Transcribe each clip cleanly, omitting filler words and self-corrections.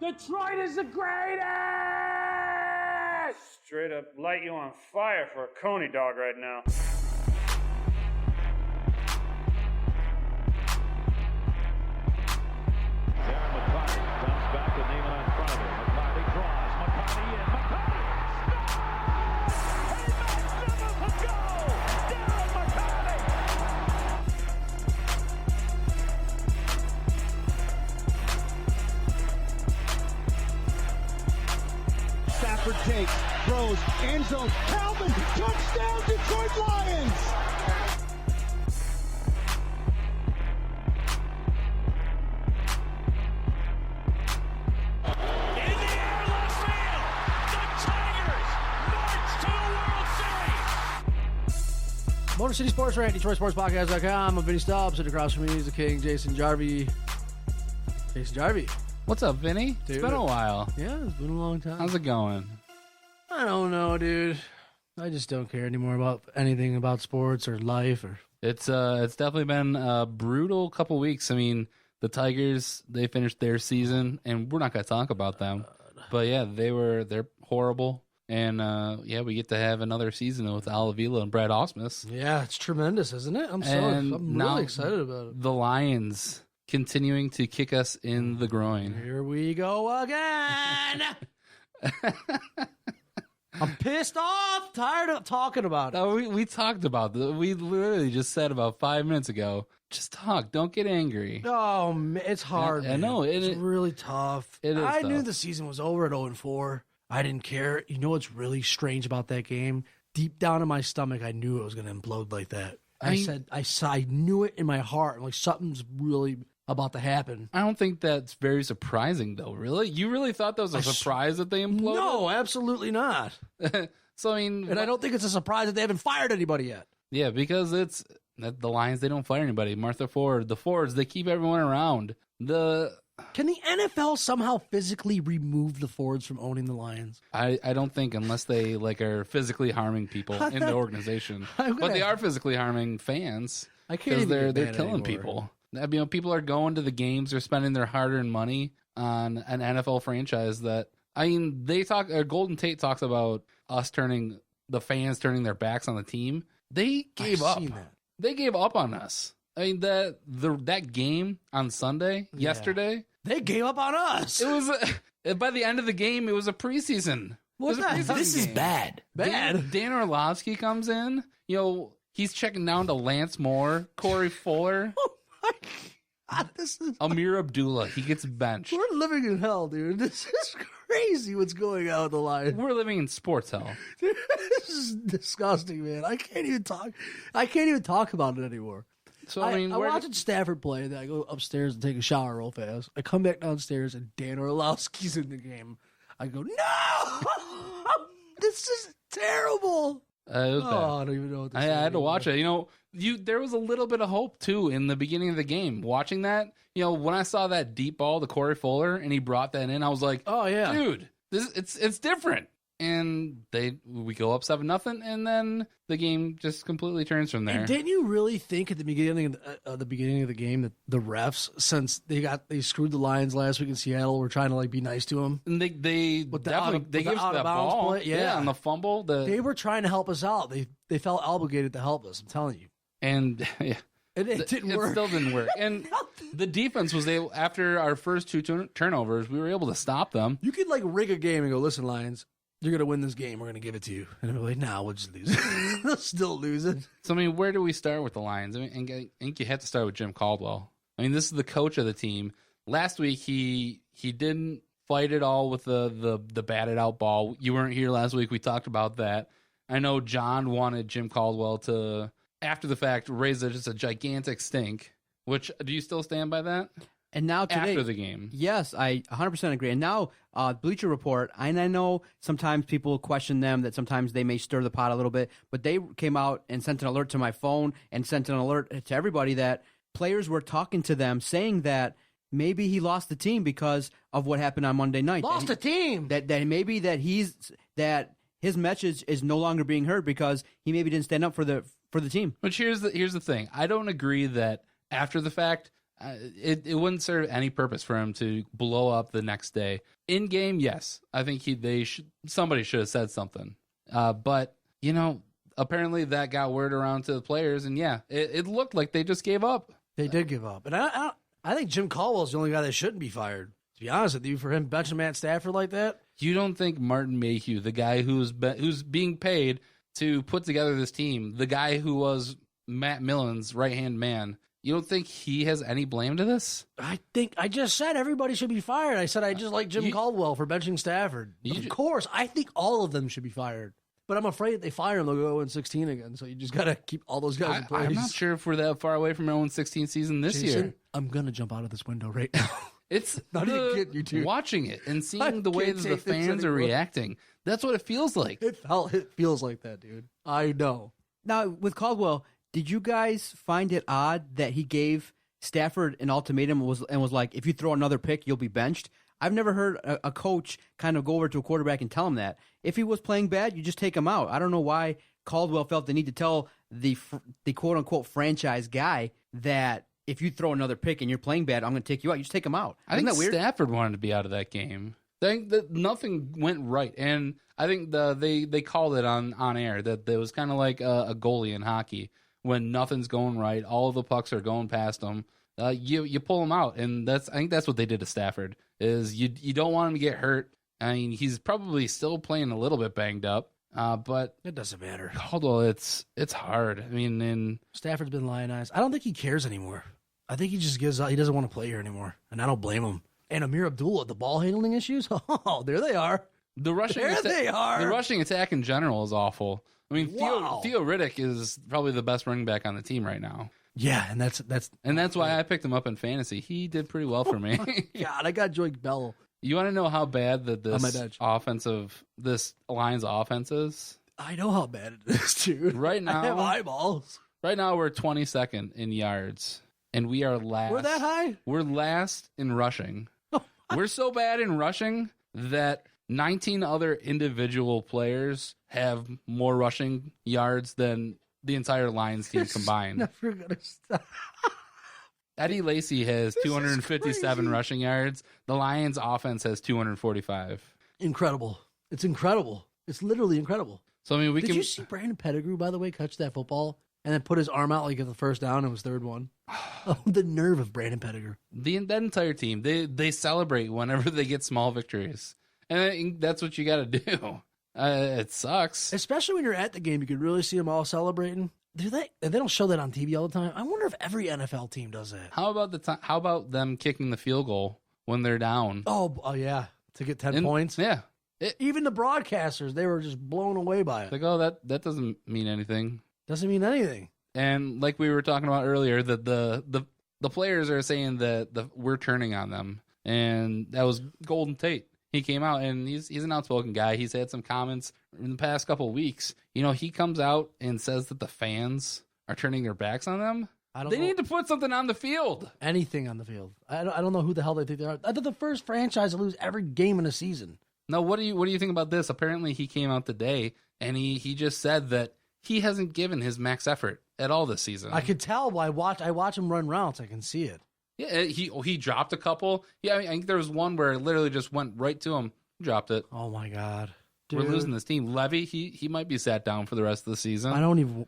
Detroit is the greatest! Straight up light you on fire for a Coney dog right now. Takes, throws, end zone, Calvin, touchdown, Detroit Lions! In the air, left field, the Tigers march to the World Series! Motor City Sports Rant, DetroitSportsPodcast.com. I'm Vinny Stubbs, and across from me is the King, Jason Jarvi. Jason Jarvi. What's up, Vinny? Dude. It's been a while. Yeah, it's been a long time. How's it going? I don't know, dude. I just don't care anymore about anything about sports or life. It's definitely been a brutal couple weeks. I mean, the Tigers, they finished their season, and we're not going to talk about them. But yeah, they're horrible. And yeah, we get to have another season with Al Avila and Brad Ausmus. Yeah, it's tremendous, isn't it? I'm really excited about it. The Lions continuing to kick us in the groin. Here we go again. I'm pissed off, tired of talking about it. No, we talked about this. We literally just said about 5 minutes ago, just talk, don't get angry. Oh, man, it's hard. I know. It's really tough. It is I tough. knew the season was over at 0-4. I didn't care. You know what's really strange about that game? Deep down in my stomach, I knew it was going to implode like that. I knew it in my heart. I'm like, something's really about to happen. I don't think that's very surprising, though, really? You really thought that was a surprise that they imploded? No, absolutely not. So, I mean... And I don't think it's a surprise that they haven't fired anybody yet. Yeah, because it's... The Lions, they don't fire anybody. Martha Ford, the Fords, they keep everyone around. Can the NFL somehow physically remove the Fords from owning the Lions? I don't think, unless they are physically harming people in the organization. But they are physically harming fans. I can't even they're get killing anymore. people. I mean, people are going to the games. They're spending their hard-earned money on an NFL franchise that, I mean, Golden Tate talks about the fans turning their backs on the team. They gave up. Seen that. They gave up on us. I mean, that game on Sunday, yesterday, they gave up on us. it was, by the end of the game, it was a preseason. This is bad. Bad. Dan Orlovsky comes in, he's checking down to Lance Moore, Corey Fuller. Oh my God, this is Amir Abdullah, he gets benched. We're living in hell, dude. This is crazy what's going on with the Lions. We're living in sports hell. This is disgusting, man. I can't even talk about it anymore. So I mean, I'm watching Stafford play, then I go upstairs and take a shower real fast. I come back downstairs and Dan Orlovsky's in the game. I go, no! This is terrible. It was bad. I don't even know what to say. I had to watch it. There was a little bit of hope too in the beginning of the game. Watching that, when I saw that deep ball to Corey Fuller and he brought that in, I was like, "Oh yeah, dude, it's different." And we go up 7-0, and then the game just completely turns from there. And didn't you really think at the beginning of the game that the refs, since they screwed the Lions last week in Seattle, were trying to be nice to them? And they gave us that ball, play? Yeah, on the fumble. They were trying to help us out. They felt obligated to help us. I'm telling you. And yeah. It didn't work. It still didn't work. And the defense was able, after our first two turnovers, we were able to stop them. You could rig a game and go, listen, Lions, you're going to win this game. We're going to give it to you. And they're like, nah, we'll just lose it. They'll still lose it. So, I mean, where do we start with the Lions? I think you have to start with Jim Caldwell. I mean, this is the coach of the team. Last week, he didn't fight at all with the batted out ball. You weren't here last week. We talked about that. I know John wanted Jim Caldwell to, after the fact, raise just a gigantic stink. Which, do you still stand by that? And now today, after the game. Yes, I 100% agree. And now, Bleacher Report, and I know sometimes people question them, that sometimes they may stir the pot a little bit, but they came out and sent an alert to my phone and sent an alert to everybody that players were talking to them saying that maybe he lost the team because of what happened on Monday night. Lost the team? That maybe that his message is no longer being heard because he maybe didn't stand up for the team. But here's the thing. I don't agree that after the fact, It wouldn't serve any purpose for him to blow up the next day. In game, yes, I think somebody should have said something. But apparently that got word around to the players, and yeah, it looked like they just gave up. They did give up, and I think Jim Caldwell's the only guy that shouldn't be fired. To be honest with you, for him benching Matt Stafford like that, you don't think Martin Mayhew, the guy who's being paid to put together this team, the guy who was Matt Millen's right-hand man, you don't think he has any blame to this? I think I just said everybody should be fired. I said I just like Jim Caldwell for benching Stafford. Of course, I think all of them should be fired. But I'm afraid if they fire him, they'll go 0-16 again. So you just got to keep all those guys in place. I'm not sure if we're that far away from our 0-16 season this year. I'm going to jump out of this window right now. It's not even kidding you, dude. Watching it and seeing the way that the fans are reacting. That's what it feels like. It feels like that, dude. I know. Now, with Caldwell, did you guys find it odd that he gave Stafford an ultimatum and was like, if you throw another pick, you'll be benched? I've never heard a coach kind of go over to a quarterback and tell him that. If he was playing bad, you just take him out. I don't know why Caldwell felt the need to tell the quote-unquote franchise guy that if you throw another pick and you're playing bad, I'm going to take you out. You just take him out. I think that weird? Stafford wanted to be out of that game. I think that nothing went right. And I think they called it on air that there was kind of like a goalie in hockey. When nothing's going right, all of the pucks are going past them. You pull him out, and I think that's what they did to Stafford. Is you don't want him to get hurt. I mean, he's probably still playing a little bit banged up, but it doesn't matter. Caldwell, it's hard. I mean, Stafford's been lionized. I don't think he cares anymore. I think he just gives out. He doesn't want to play here anymore, and I don't blame him. And Amir Abdullah, the ball handling issues. Oh, there they are. The rushing attack in general is awful. I mean, wow. Theo Riddick is probably the best running back on the team right now. Yeah, and that's why I picked him up in fantasy. He did pretty well for me. God, I got Joey Bell. You want to know how bad this Lions offense is? I know how bad it is, dude. Right now, I have eyeballs. Right now, we're 22nd in yards, and we are last. We're that high? We're last in rushing. We're so bad in rushing that 19 other individual players have more rushing yards than the entire Lions team combined. Never gonna stop. Eddie Lacy has 257 rushing yards. The Lions offense has 245. Incredible. It's incredible. It's literally incredible. So I mean, Did you see Brandon Pettigrew, by the way, catch that football and then put his arm out like at the first down and was third one? Oh, the nerve of Brandon Pettigrew. That entire team, they celebrate whenever they get small victories. And I think that's what you got to do. It sucks. Especially when you're at the game, you can really see them all celebrating. They don't show that on TV all the time. I wonder if every NFL team does that. How about them kicking the field goal when they're down? Oh yeah, to get 10 points. Yeah. Even the broadcasters, they were just blown away by it. Like, oh, that doesn't mean anything. Doesn't mean anything. And like we were talking about earlier, that the players are saying that we're turning on them, and that was Golden Tate. He came out, and he's an outspoken guy. He's had some comments in the past couple of weeks. You know, he comes out and says that the fans are turning their backs on them. They need to put something on the field. Anything on the field. I don't know who the hell they think they are. They're the first franchise to lose every game in a season. No, what do you think about this? Apparently, he came out today, and he just said that he hasn't given his max effort at all this season. I could tell. I watch him run routes. I can see it. Yeah, he dropped a couple. Yeah, I think there was one where it literally just went right to him. Dropped it. Oh my God, dude. We're losing this team. Levy, he might be sat down for the rest of the season. I don't even.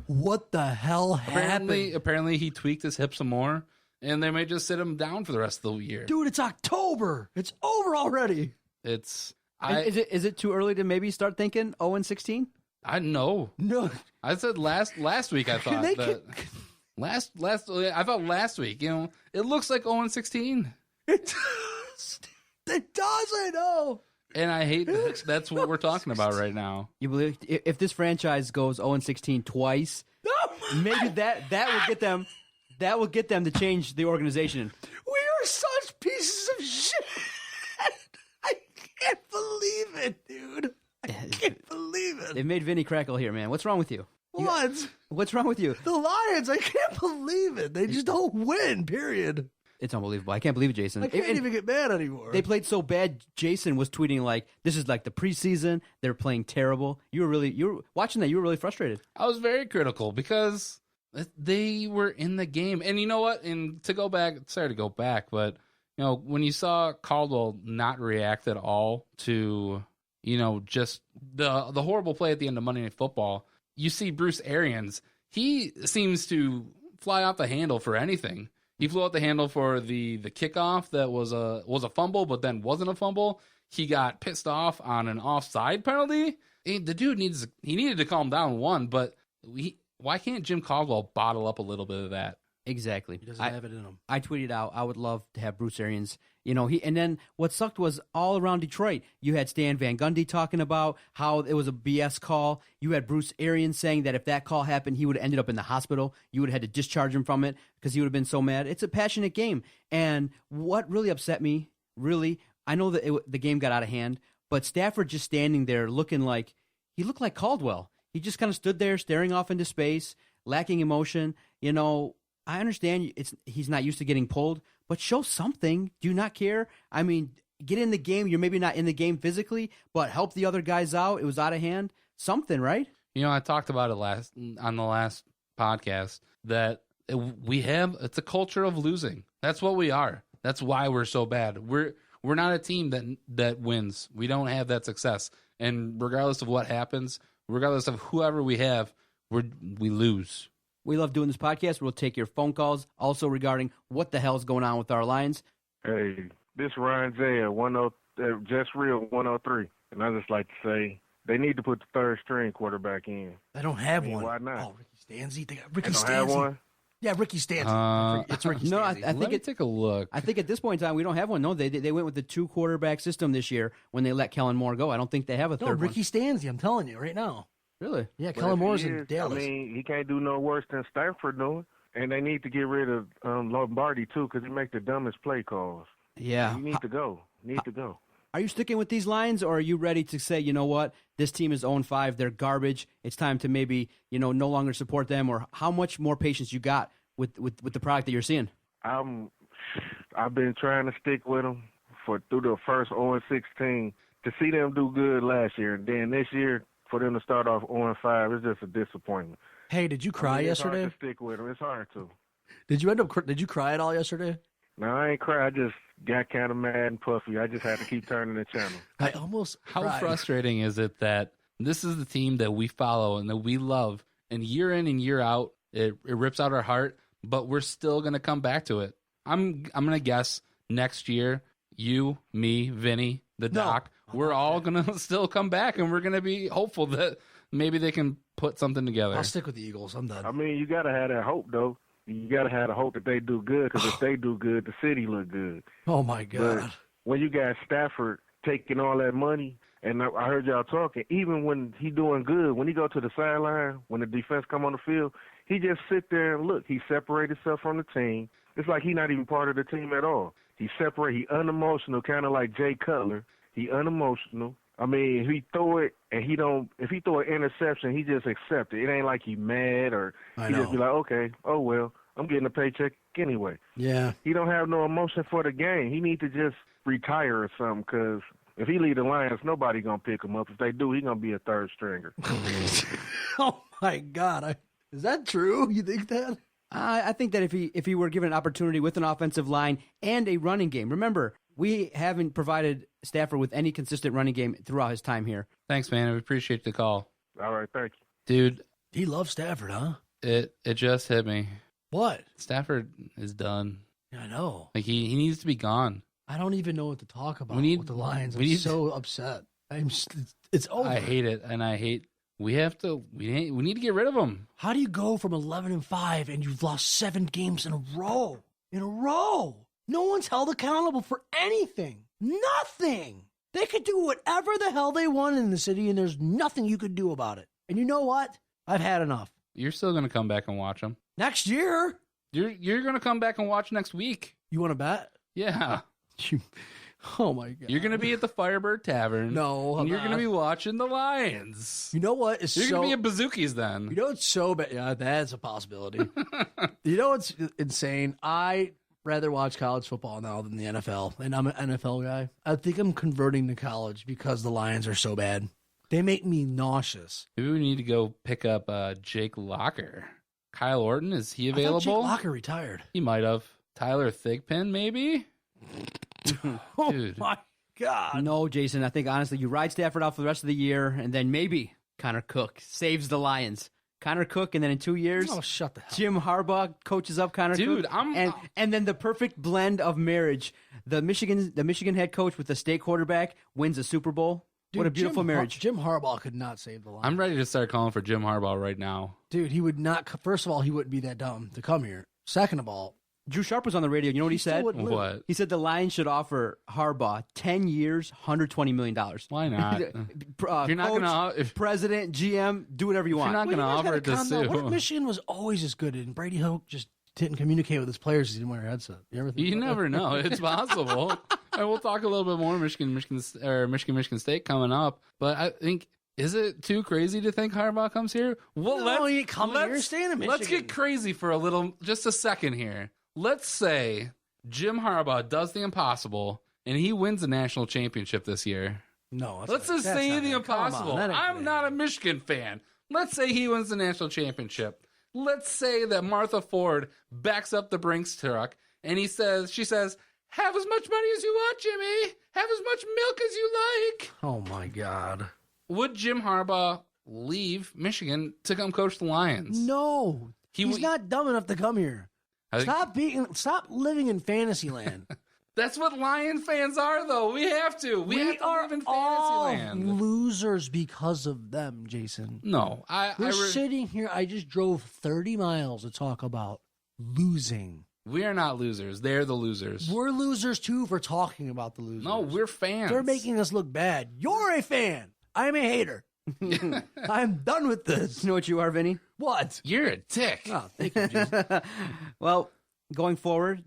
What the hell happened? Apparently, he tweaked his hip some more, and they may just sit him down for the rest of the year. Dude, it's October. It's over already. Is it too early to maybe start thinking 0-16? I know. No, I said last week. I thought that. I thought last week, it looks like 0-16. It does, I know. And I hate that's what we're talking about right now. You believe if this franchise goes 0-16 twice, maybe that will get them to change the organization. We are such pieces of shit. I can't believe it, dude. I can't believe it. They made Vinny crackle here, man. What's wrong with you? What's wrong with you? The Lions, I can't believe it. They just don't win, period. It's unbelievable. I can't believe it, Jason. I can't even get mad anymore. They played so bad. Jason was tweeting like, "This is like the preseason. They're playing terrible." You were watching that. You were really frustrated. I was very critical because They were in the game. And you know what? And to go back, sorry to go back, but when you saw Caldwell not react at all to, just the horrible play at the end of Monday Night Football, you see Bruce Arians, he seems to fly off the handle for anything. He flew out the handle for the kickoff that was a fumble, but then wasn't a fumble. He got pissed off on an offside penalty. The dude needed to calm down, but why can't Jim Caldwell bottle up a little bit of that? Exactly. He doesn't have it in him. I tweeted out, I would love to have Bruce Arians. And then what sucked was all around Detroit. You had Stan Van Gundy talking about how it was a BS call. You had Bruce Arians saying that if that call happened, he would have ended up in the hospital. You would have had to discharge him from it because he would have been so mad. It's a passionate game. And what really upset me, I know that the game got out of hand, but Stafford just standing there looking like, he looked like Caldwell. He just kind of stood there staring off into space, lacking emotion. I understand he's not used to getting pulled, but show something. Do you not care? I mean, get in the game. You're maybe not in the game physically, but help the other guys out. It was out of hand. Something, right? I talked about it on the last podcast that it's a culture of losing. That's what we are. That's why we're so bad. We're not a team that wins. We don't have that success. And regardless of what happens, regardless of whoever we have, we lose. We love doing this podcast. We'll take your phone calls also regarding what the hell's going on with our Lions. Hey, this is Ryan J at Just Real 103. And I just like to say they need to put the third string quarterback in. They don't have one. Why not? Oh, Ricky Stanzi. They got Ricky They don't Stanzi. have one? Yeah, Ricky Stanzi. It's Ricky Stanzi. No, I think Let me take a look. I think at this point in time we don't have one. No, they went with the 2-quarterback system this year when they let Kellen Moore go. I don't think they have a third Ricky Stanzi. I'm telling you right now. Really? Yeah, But Kellen if Moore's he in is, Dallas. I mean, he can't do no worse than Stafford doing. And they need to get rid of Lombardi, too, because he makes the dumbest play calls. Yeah. He needs to go. Are you sticking with these lines, or are you ready to say, you know what, this team is 0-5, they're garbage, it's time to maybe, no longer support them, or how much more patience you got with the product that you're seeing? I've been trying to stick with them through the first 0-16 to see them do good last year. And then this year, for them to start off 0-5, it's just a disappointment. Hey, did you cry yesterday? It's hard to stick with them. It's hard to. Did you cry at all yesterday? No, I ain't cry. I just got kind of mad and puffy. I just had to keep turning the channel. I almost How cried. frustrating is it that this is the team that we follow and that we love, and year in and year out, it rips out our heart, but we're still going to come back to it. I'm going to guess next year, you, me, Vinny, the doc, we're all going to still come back, and we're going to be hopeful that maybe they can put something together. I'll stick with the Eagles. I'm done. I mean, you got to have that hope, though. You got to have the hope that they do good, because if they do good, the city look good. Oh, my God. But when you got Stafford taking all that money, and I heard y'all talking, even when he doing good, when he go to the sideline, when the defense come on the field, he just sit there and look. He separate himself from the team. It's like he not even part of the team at all. He separate. He unemotional, kind of like Jay Cutler. He unemotional. I mean, if he throw it and he don't, if he throw an interception, he just accept it. It ain't like he mad or he just be like, okay, oh well, I'm getting a paycheck anyway. Yeah. He don't have no emotion for the game. He need to just retire or something, because if he leave the Lions, nobody gonna pick him up. If they do, he gonna be a third stringer. Oh my God! Is that true? You think that? I think that if he were given an opportunity with an offensive line and a running game, remember, we haven't provided Stafford with any consistent running game throughout his time here. Thanks, man. I appreciate the call. All right, thank you. Dude, He loves Stafford, huh? it just hit me. What? Stafford is done. I know. Like he needs to be gone. I don't even know what to talk about need- with the Lions. we I'm need- so upset. It's over. I hate it, and I hate. We need to get rid of him. How do you go from 11-5 and you've lost 7 games in a row? No one's held accountable for anything. Nothing. They could do whatever the hell they want in the city, and there's nothing you could do about it. And you know what? I've had enough. You're still gonna come back and watch him. Next year. You're gonna come back and watch next week. You want to bet? Yeah. Oh my God. You're gonna be at the Firebird Tavern. No, and I'm you're not. gonna be watching the Lions. You know what? You're gonna be at Bazooki's then. You know what's so bad? Yeah, that's a possibility. You know what's insane? I rather watch college football now than the NFL, and I'm an NFL guy. I think I'm converting to college because the Lions are so bad. They make me nauseous. Maybe we need to go pick up Jake Locker. Kyle Orton, is he I thought Jake available? Locker retired. He might have. Tyler Thigpen, maybe? Dude. Oh my God. No, Jason. I think honestly, you ride Stafford out for the rest of the year, and then maybe Connor Cook saves the Lions. Connor Cook, and then in 2 years, Oh, shut the hell. Jim Harbaugh coaches up Connor Dude, Cook. And then the perfect blend of marriage. The Michigan head coach with the state quarterback wins a Super Bowl. Dude, what a beautiful marriage. Jim Harbaugh could not save the Lions. I'm ready to start calling for Jim Harbaugh right now. Dude, he would not. First of all, he wouldn't be that dumb to come here. Second of all, Drew Sharp was on the radio. You know what he said? What? He said the Lions should offer Harbaugh 10 years, $120 million. Why not? If you're not coach, gonna, president, GM, do whatever you want. you're not going to offer it to Sue. What if Michigan was always as good and Brady Hoke just didn't communicate with his players because he didn't wear a headset? You ever think You about never that? know. It's possible. And we'll talk a little bit more Michigan State coming up. But I think, is it too crazy to think Harbaugh comes here? Well, No, he ain't coming here. Staying in Michigan. Let's get crazy for just a second here. Let's say Jim Harbaugh does the impossible and he wins the national championship this year. No, Let's just say the impossible. I'm not a Michigan fan. Let's say he wins the national championship. Let's say that Martha Ford backs up the Brinks truck and she says, have as much money as you want, Jimmy. Have as much milk as you like. Oh my God. Would Jim Harbaugh leave Michigan to come coach the Lions? No, he's not dumb enough to come here. Stop living in fantasy land. That's what Lion fans are, though. We have to. We have to live in fantasy all land. losers because of them, Jason. No, We're sitting here. I just drove 30 miles to talk about losing. We are not losers. They're the losers. We're losers too for talking about the losers. No, we're fans. They're making us look bad. You're a fan. I'm a hater. I'm done with this. You know what you are, Vinny? What? You're a dick. Oh, thank you, Jason. Well, going forward,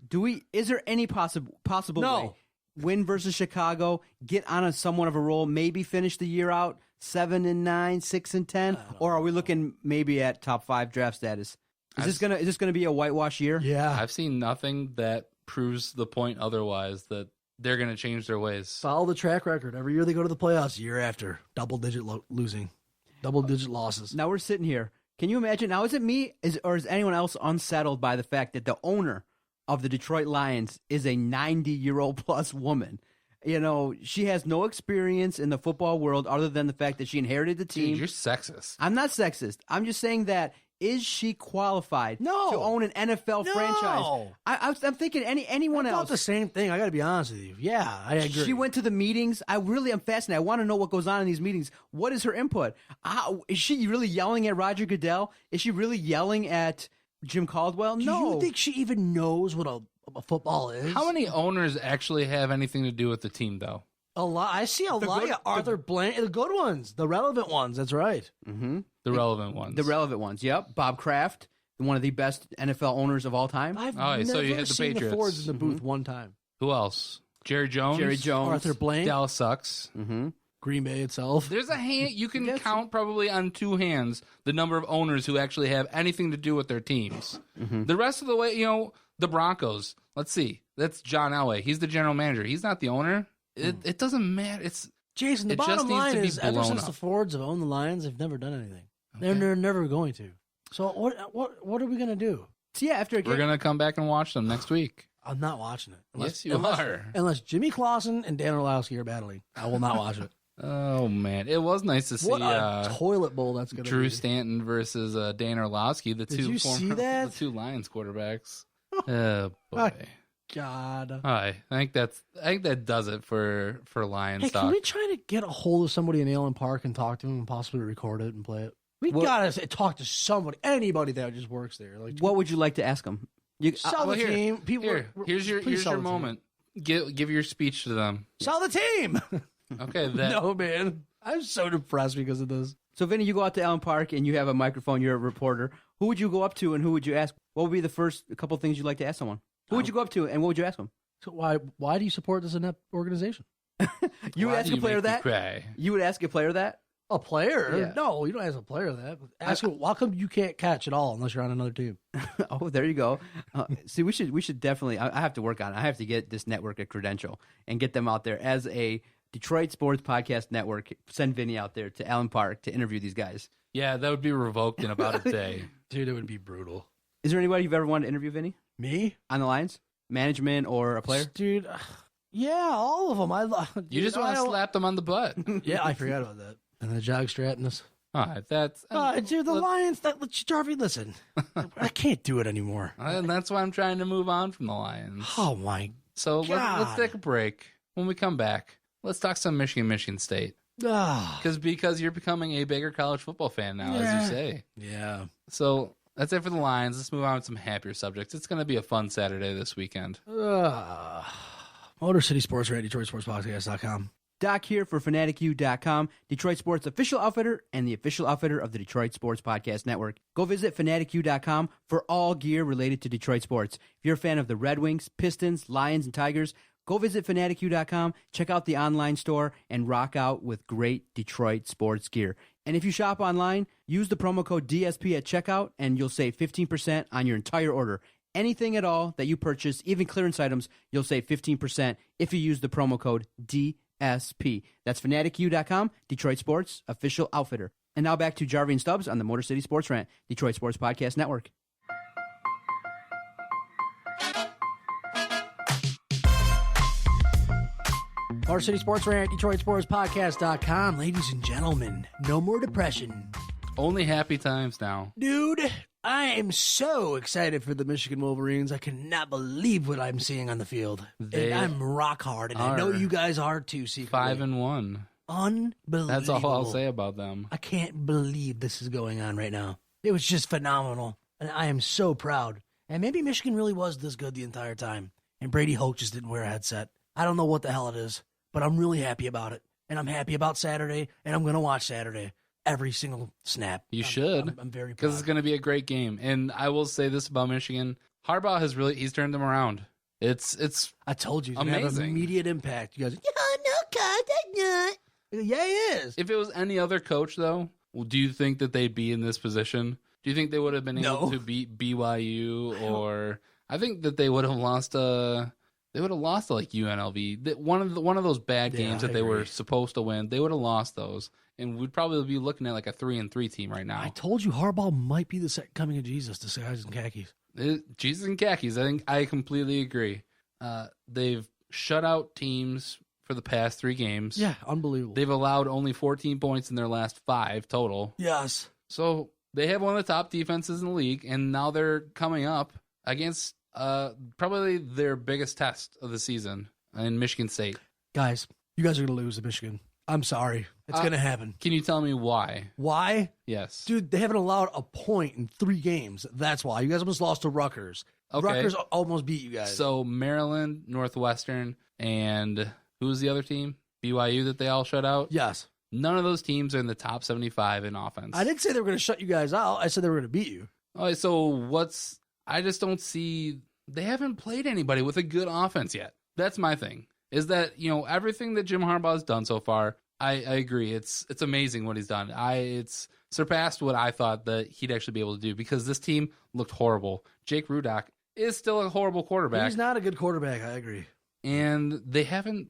is there any possible way? Win versus Chicago, get on somewhat of a roll, maybe finish the year out 7-9, 6-10, or are we looking maybe at top 5 draft status? Is this gonna be a whitewash year? Yeah. I've seen nothing that proves the point otherwise, that they're going to change their ways. Follow the track record. Every year they go to the playoffs, year after. Double-digit losing. Double-digit losses. Now we're sitting here. Can you imagine? Now, is it me or is anyone else unsettled by the fact that the owner of the Detroit Lions is a 90-year-old plus woman? You know, she has no experience in the football world other than the fact that she inherited the team. Dude, you're sexist. I'm not sexist. I'm just saying that, is she qualified to own an NFL franchise? I'm thinking anyone I else. thought the same thing. I got to be honest with you. Yeah, I agree. She went to the meetings. I'm fascinated. I want to know what goes on in these meetings. What is her input? Is she really yelling at Roger Goodell? Is she really yelling at Jim Caldwell? Do No. you think she even knows what a football is? How many owners actually have anything to do with the team, though? A lot. I see a lot of Arthur Blank, the good ones, the relevant ones. That's right. Mm-hmm. The relevant ones. The relevant ones. Yep. Bob Kraft, one of the best NFL owners of all time. I've Oh, never so you had the seen Patriots. the Fords in the booth one time. Who else? Jerry Jones. Arthur Blank, Dallas sucks. Mm-hmm. Green Bay itself. There's a hand you can count probably on 2 hands the number of owners who actually have anything to do with their teams. Mm-hmm. The rest of the way, the Broncos. Let's see. That's John Elway. He's the general manager. He's not the owner. It doesn't matter. It's Jason. The it just bottom needs line to be is, ever blown since up. the Fords have owned the Lions, they've never done anything. Okay. They're never going to. So what are we gonna do? So yeah, after a game, We're gonna come back and watch them next week. I'm not watching it. Yes, you are. Unless Jimmy Clausen and Dan Orlowski are battling, I will not watch it. Oh man, it was nice to see What a toilet bowl that's gonna Drew be. Stanton versus Dan Orlowski, the Did two you see that? the 2 Lions quarterbacks. Oh boy. God. I think that does it for Lions Hey, talk. can we try to get a hold of somebody in Allen Park and talk to him and possibly record it and play it? We gotta talk to somebody, anybody that just works there. Like, what would you like to ask him? sell the team. People, here's your sell the moment. Give your speech to them. Sell the team. Okay, No, man. I'm so depressed because of this. So, Vinny, you go out to Allen Park and you have a microphone. You're a reporter. Who would you go up to and who would you ask? What would be the first couple things you'd like to ask someone? Who would you go up to and what would you ask them? So why do you support this inept organization? You would Why ask do a you player make me that? cry? You would ask a player that? A player? Yeah. No, you don't ask a player that. Ask him, why come you can't catch at all unless you're on another team? Oh, there you go. See, we should definitely. I have to work on it. I have to get this network a credential and get them out there as a Detroit Sports Podcast Network. Send Vinny out there to Allen Park to interview these guys. Yeah, that would be revoked in about a day. Dude, it would be brutal. Is there anybody you've ever wanted to interview, Vinny? Me? On the Lions? Management or a player? Dude, yeah, all of them. You just want to slap them on the butt. Yeah, I forgot about that. And the jog strappness. All right, that's... Dude, the Lions, Jarvi, listen. I can't do it anymore. And that's why I'm trying to move on from the Lions. Oh, my So God. let's take a break. When we come back, let's talk some Michigan State. Because you're becoming a bigger college football fan now, as you say. Yeah. So that's it for the Lions. Let's move on to some happier subjects. It's going to be a fun Saturday this weekend. Motor City Sports Rant, DetroitSportsPodcast.com. Doc here for FanaticU.com, Detroit Sports official outfitter and the official outfitter of the Detroit Sports Podcast Network. Go visit FanaticU.com for all gear related to Detroit sports. If you're a fan of the Red Wings, Pistons, Lions, and Tigers, go visit FanaticU.com, check out the online store, and rock out with great Detroit sports gear. And if you shop online, use the promo code DSP at checkout, and you'll save 15% on your entire order. Anything at all that you purchase, even clearance items, you'll save 15% if you use the promo code DSP. That's FanaticU.com, Detroit Sports official outfitter. And now back to Jarvi and Stubbs on the Motor City Sports Rant, Detroit Sports Podcast Network. Motor City Sports Rant, DetroitSportsPodcast.com. Ladies and gentlemen, no more depression. Only happy times now. Dude, I am so excited for the Michigan Wolverines. I cannot believe what I'm seeing on the field. They and I'm rock hard, and I know you guys are too, secretly. 5-1. Unbelievable. That's all I'll say about them. I can't believe this is going on right now. It was just phenomenal, and I am so proud. And maybe Michigan really was this good the entire time, and Brady Hoke just didn't wear a headset. I don't know what the hell it is, but I'm really happy about it. And I'm happy about Saturday, and I'm going to watch Saturday. Every single snap. You should. I'm very proud. Because it's going to be a great game. And I will say this about Michigan. Harbaugh he's turned them around. It's I told you. It's amazing. Have immediate impact. You guys, no, God, that's not. Yeah, he is. If it was any other coach, though, do you think that they'd be in this position? Do you think they would have been able to beat BYU? Or I think that they would have lost They would have lost to like UNLV. One of those bad games that they were supposed to win. They would have lost those, and we'd probably be looking at like a 3-3 team right now. I told you Harbaugh might be the second coming of Jesus to guys in khakis. Jesus in khakis. I think I completely agree. They've shut out teams for the past 3 games. Yeah, unbelievable. They've allowed only 14 points in their last 5 total. Yes. So they have one of the top defenses in the league, and now they're coming up against probably their biggest test of the season in Michigan State. Guys, you guys are going to lose to Michigan. I'm sorry. It's going to happen. Can you tell me why? Why? Yes. Dude, they haven't allowed a point in 3 games. That's why. You guys almost lost to Rutgers. Okay. Rutgers almost beat you guys. So Maryland, Northwestern, and who was the other team? BYU that they all shut out? Yes. None of those teams are in the top 75 in offense. I didn't say they were going to shut you guys out. I said they were going to beat you. All right, so I just don't see, they haven't played anybody with a good offense yet. That's my thing. Is that, everything that Jim Harbaugh's done so far, I agree. It's amazing what he's done. It's surpassed what I thought that he'd actually be able to do because this team looked horrible. Jake Rudock is still a horrible quarterback. He's not a good quarterback, I agree. And they haven't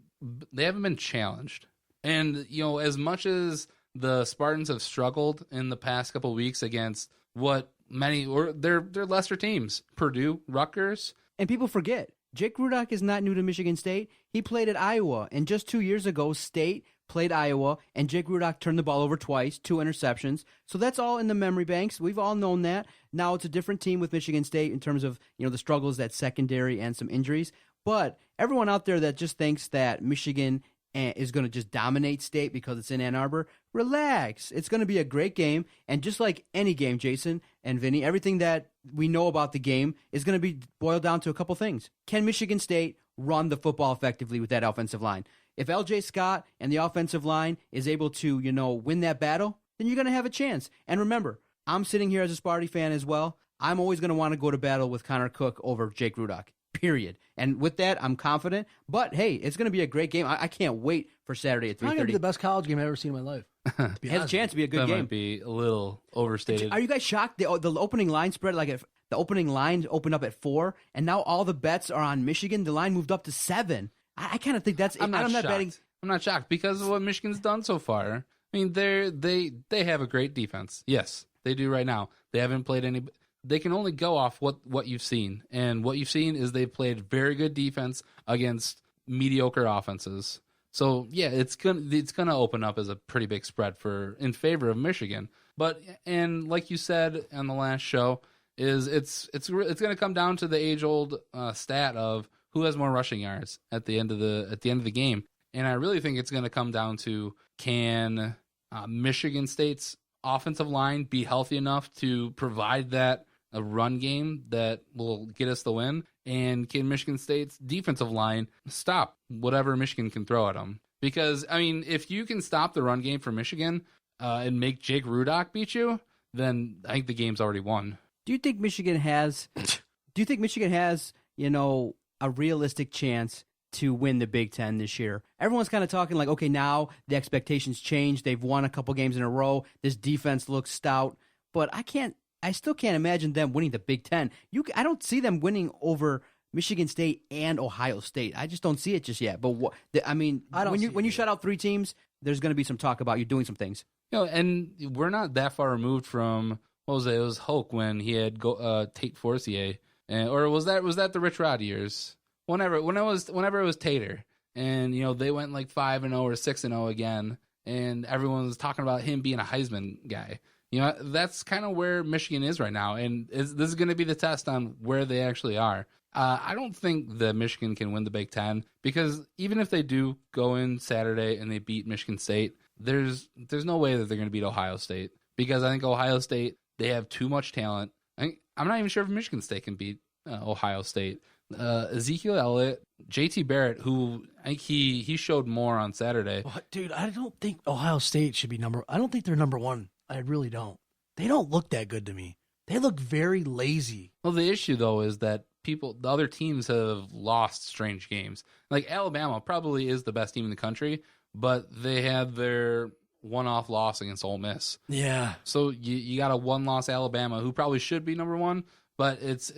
been challenged. And, as much as the Spartans have struggled in the past couple of weeks against what many, or they're lesser teams, Purdue, Rutgers. And people forget, Jake Rudock is not new to Michigan State. He played at Iowa, and just 2 years ago, State played Iowa, and Jake Rudock turned the ball over twice, 2 interceptions. So that's all in the memory banks. We've all known that. Now it's a different team with Michigan State in terms of, the struggles at secondary and some injuries. But everyone out there that just thinks that Michigan is going to just dominate State because it's in Ann Arbor, relax. It's going to be a great game. And just like any game, Jason and Vinny, everything that we know about the game is going to be boiled down to a couple things. Can Michigan State run the football effectively with that offensive line? If L.J. Scott and the offensive line is able to, win that battle, then you're going to have a chance. And remember, I'm sitting here as a Sparty fan as well. I'm always going to want to go to battle with Connor Cook over Jake Rudock. Period. And with that, I'm confident. But hey, it's going to be a great game. I can't wait for Saturday at 3:30. It's going to be the best college game I've ever seen in my life. It has a chance to be a good That game. might be a little overstated. Are you guys shocked? The opening line spread the opening line opened up at 4, and now all the bets are on Michigan. The line moved up to 7. I kind of think that's. I'm not shocked. betting. I'm not shocked because of what Michigan's done so far. I I mean, they have a great defense. Yes, they do right now. They haven't played any. They can only go off what you've seen, and what you've seen is they've played very good defense against mediocre offenses. So yeah, it's gonna open up as a pretty big spread in favor of Michigan. But and like you said on the last show, it's gonna come down to the age old stat of who has more rushing yards at the end of the game. And I really think it's gonna come down to can Michigan State's offensive line be healthy enough to provide that a run game that will get us the win, and can Michigan State's defensive line stop whatever Michigan can throw at them? Because I mean, if you can stop the run game for Michigan and make Jake Rudock beat you, then I think the game's already won. Do you think Michigan has? A realistic chance to win the Big Ten this year? Everyone's kind of talking like, okay, now the expectations change. They've won a couple games in a row. This defense looks stout, but I still can't imagine them winning the Big Ten. I don't see them winning over Michigan State and Ohio State. I just don't see it just yet. But when you shut out 3 teams, there's going to be some talk about you doing some things. And we're not that far removed from what was it? It was Hulk when he had Tate Forcier, or was that the Rich Rod years? Whenever it was Tater, and they went like 5-0 or 6-0 again, and everyone was talking about him being a Heisman guy. That's kind of where Michigan is right now, and this is going to be the test on where they actually are. I don't think that Michigan can win the Big Ten, because even if they do go in Saturday and they beat Michigan State, there's no way that they're going to beat Ohio State, because I think Ohio State, they have too much talent. I'm not even sure if Michigan State can beat Ohio State. Ezekiel Elliott, JT Barrett, who I think he showed more on Saturday. Dude, I don't think Ohio State should be I don't think they're number 1. I really don't. They don't look that good to me. They look very lazy. Well, the issue though is that the other teams have lost strange games. Like Alabama probably is the best team in the country, but they had their one-off loss against Ole Miss. Yeah. So you got a one-loss Alabama who probably should be number 1, but it's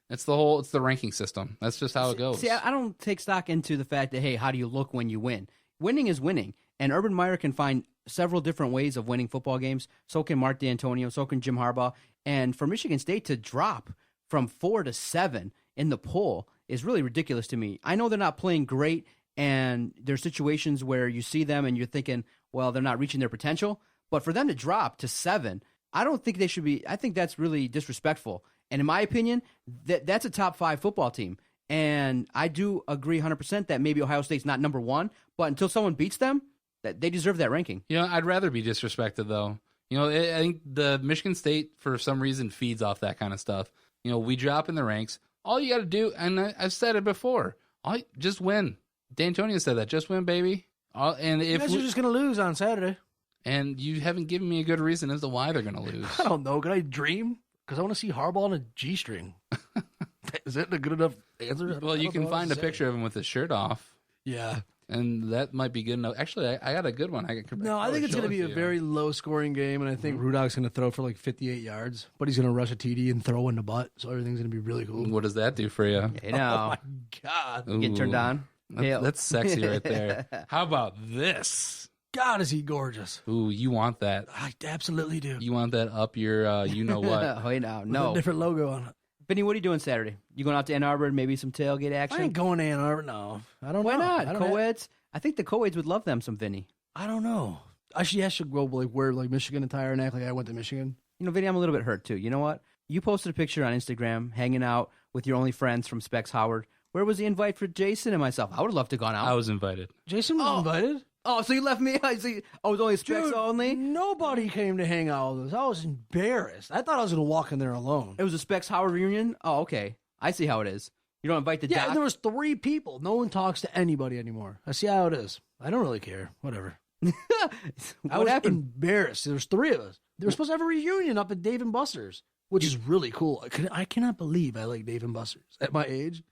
the ranking system. That's just how it goes. See, I don't take stock into the fact that, hey, how do you look when you win? Winning is winning, and Urban Meyer can find several different ways of winning football games. So can Mark D'Antonio, so can Jim Harbaugh. And for Michigan State to drop from 4 to 7 in the poll is really ridiculous to me. I know they're not playing great, and there's situations where you see them and you're thinking, well, they're not reaching their potential. But for them to drop to 7, I don't think they should be. I think that's really disrespectful. And in my opinion, that's a top 5 football team. And I do agree 100% that maybe Ohio State's not number 1, but until someone beats them, that they deserve that ranking. I'd rather be disrespected, though. I think the Michigan State, for some reason, feeds off that kind of stuff. We drop in the ranks. All you got to do, and I've said it before, just win. D'Antonio said that. Just win, baby. And if you guys are just going to lose on Saturday. And you haven't given me a good reason as to why they're going to lose. I don't know. Can I dream? Because I want to see Harbaugh on a G-string. Is that a good enough answer? Well, you can find a picture of him with his shirt off. Yeah. And that might be good enough. Actually, I got a good one. I think it's going to be a very low-scoring game, and I think Rudock's going to throw for like 58 yards, but he's going to rush a TD and throw in the butt, so everything's going to be really cool. What does that do for you? You know. Oh, my God. Get turned on. That's sexy right there. How about this? God, is he gorgeous. Ooh, you want that. I absolutely do. You want that up your you-know-what. Wait, no. With a different logo on it. Benny, what are you doing Saturday? You going out to Ann Arbor and maybe some tailgate action? I ain't going to Ann Arbor, no. I don't know. Why not? Co-eds? I think the co-eds would love them some Vinny. I don't know. I should go wear Michigan attire and act like I went to Michigan. Vinny, I'm a little bit hurt too. You know what? You posted a picture on Instagram hanging out with your only friends from Specs Howard. Where was the invite for Jason and myself? I would have loved to have gone out. I was invited. Jason was invited? Oh, so you left me? I was only Specs only? Nobody came to hang out with us. I was embarrassed. I thought I was going to walk in there alone. It was a Specs Howard reunion? Oh, okay. I see how it is. You don't invite the doc? Yeah, there was 3 people. No one talks to anybody anymore. I see how it is. I don't really care. Whatever. I was embarrassed. There was 3 of us. They were supposed to have a reunion up at Dave & Buster's, which is really cool. I cannot believe I like Dave & Buster's at my age.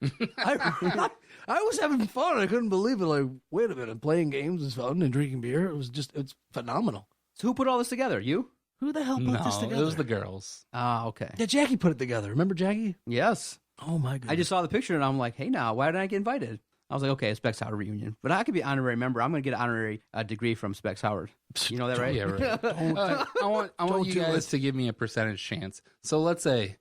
I was having fun. I couldn't believe it. Like, wait a minute. Playing games is fun and drinking beer. It's phenomenal. So who put all this together? You? Who the hell put this together? It was the girls. Ah, okay. Yeah, Jackie put it together. Remember Jackie? Yes. Oh, my goodness. I just saw the picture and I'm like, hey, now, why didn't I get invited? I was like, okay, a Specs Howard reunion. But I could be honorary member. I'm going to get an honorary degree from Specs Howard. You know that, right? Yeah, right. I want you guys to give me a percentage chance. So let's say,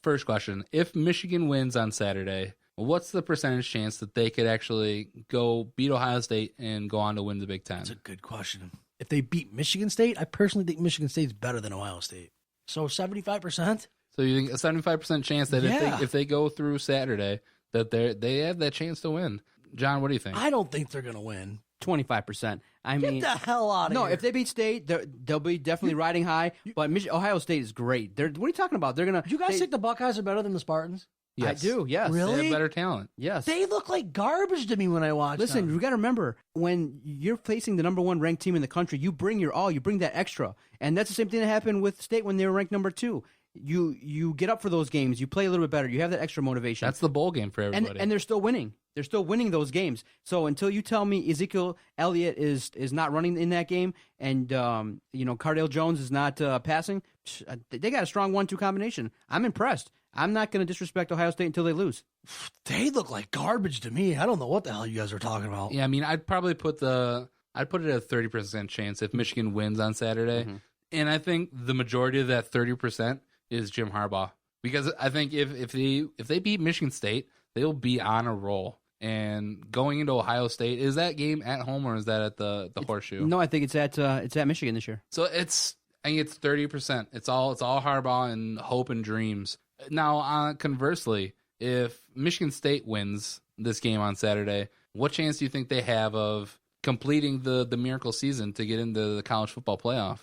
first question, if Michigan wins on Saturday, what's the percentage chance that they could actually go beat Ohio State and go on to win the Big Ten? That's a good question. If they beat Michigan State, I personally think Michigan State's better than Ohio State. So 75%? So you think a 75% chance that if they go through Saturday, that they have that chance to win? John, what do you think? I don't think they're going to win. 25%. Get the hell out of here. No, if they beat State, they'll be definitely riding high. But Ohio State is great. What are you talking about? They're gonna. You guys think the Buckeyes are better than the Spartans? Yes. I do. Yes. Really? They have better talent. Yes. They look like garbage to me when I watch them. Listen, you got to remember, when you're facing the number 1 ranked team in the country, you bring your all. You bring that extra, and that's the same thing that happened with State when they were ranked number 2. You get up for those games. You play a little bit better. You have that extra motivation. That's the bowl game for everybody. And they're still winning. They're still winning those games. So until you tell me Ezekiel Elliott is not running in that game, and Cardale Jones is not passing, they got a strong 1-2 combination. I'm impressed. I'm not going to disrespect Ohio State until they lose. They look like garbage to me. I don't know what the hell you guys are talking about. Yeah, I mean, I'd probably put it at a 30% chance if Michigan wins on Saturday. Mm-hmm. And I think the majority of that 30% is Jim Harbaugh, because I think if they beat Michigan State, they'll be on a roll. And going into Ohio State, is that game at home or is that at the Horseshoe? No, I think it's at Michigan this year. So I think it's 30%. It's all Harbaugh and hope and dreams. Now, conversely, if Michigan State wins this game on Saturday, what chance do you think they have of completing the miracle season to get into the college football playoff?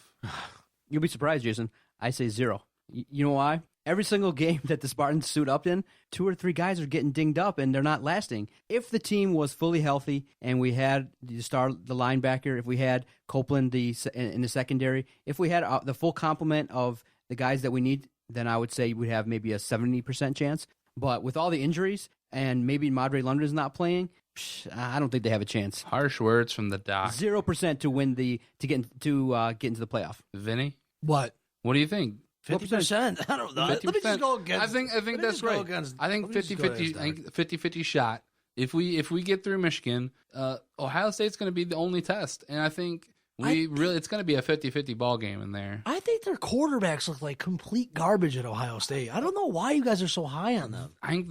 You'll be surprised, Jason. I say 0. You know why? Every single game that the Spartans suit up in, 2 or 3 guys are getting dinged up and they're not lasting. If the team was fully healthy and we had the linebacker, if we had Copeland in the secondary, if we had the full complement of the guys that we need, then I would say we'd have maybe a 70% chance. But with all the injuries and maybe Madre London is not playing, I don't think they have a chance. Harsh words from the doc. 0% to win to get into the playoff. Vinny, what do you think? 50%? I don't know. 50%? Let me just go against. I think that's right. I think 50-50 shot. If we get through Michigan, Ohio State's going to be the only test, and I think it's going to be a 50-50 ball game in there. I think their quarterbacks look like complete garbage at Ohio State. I don't know why you guys are so high on them. I think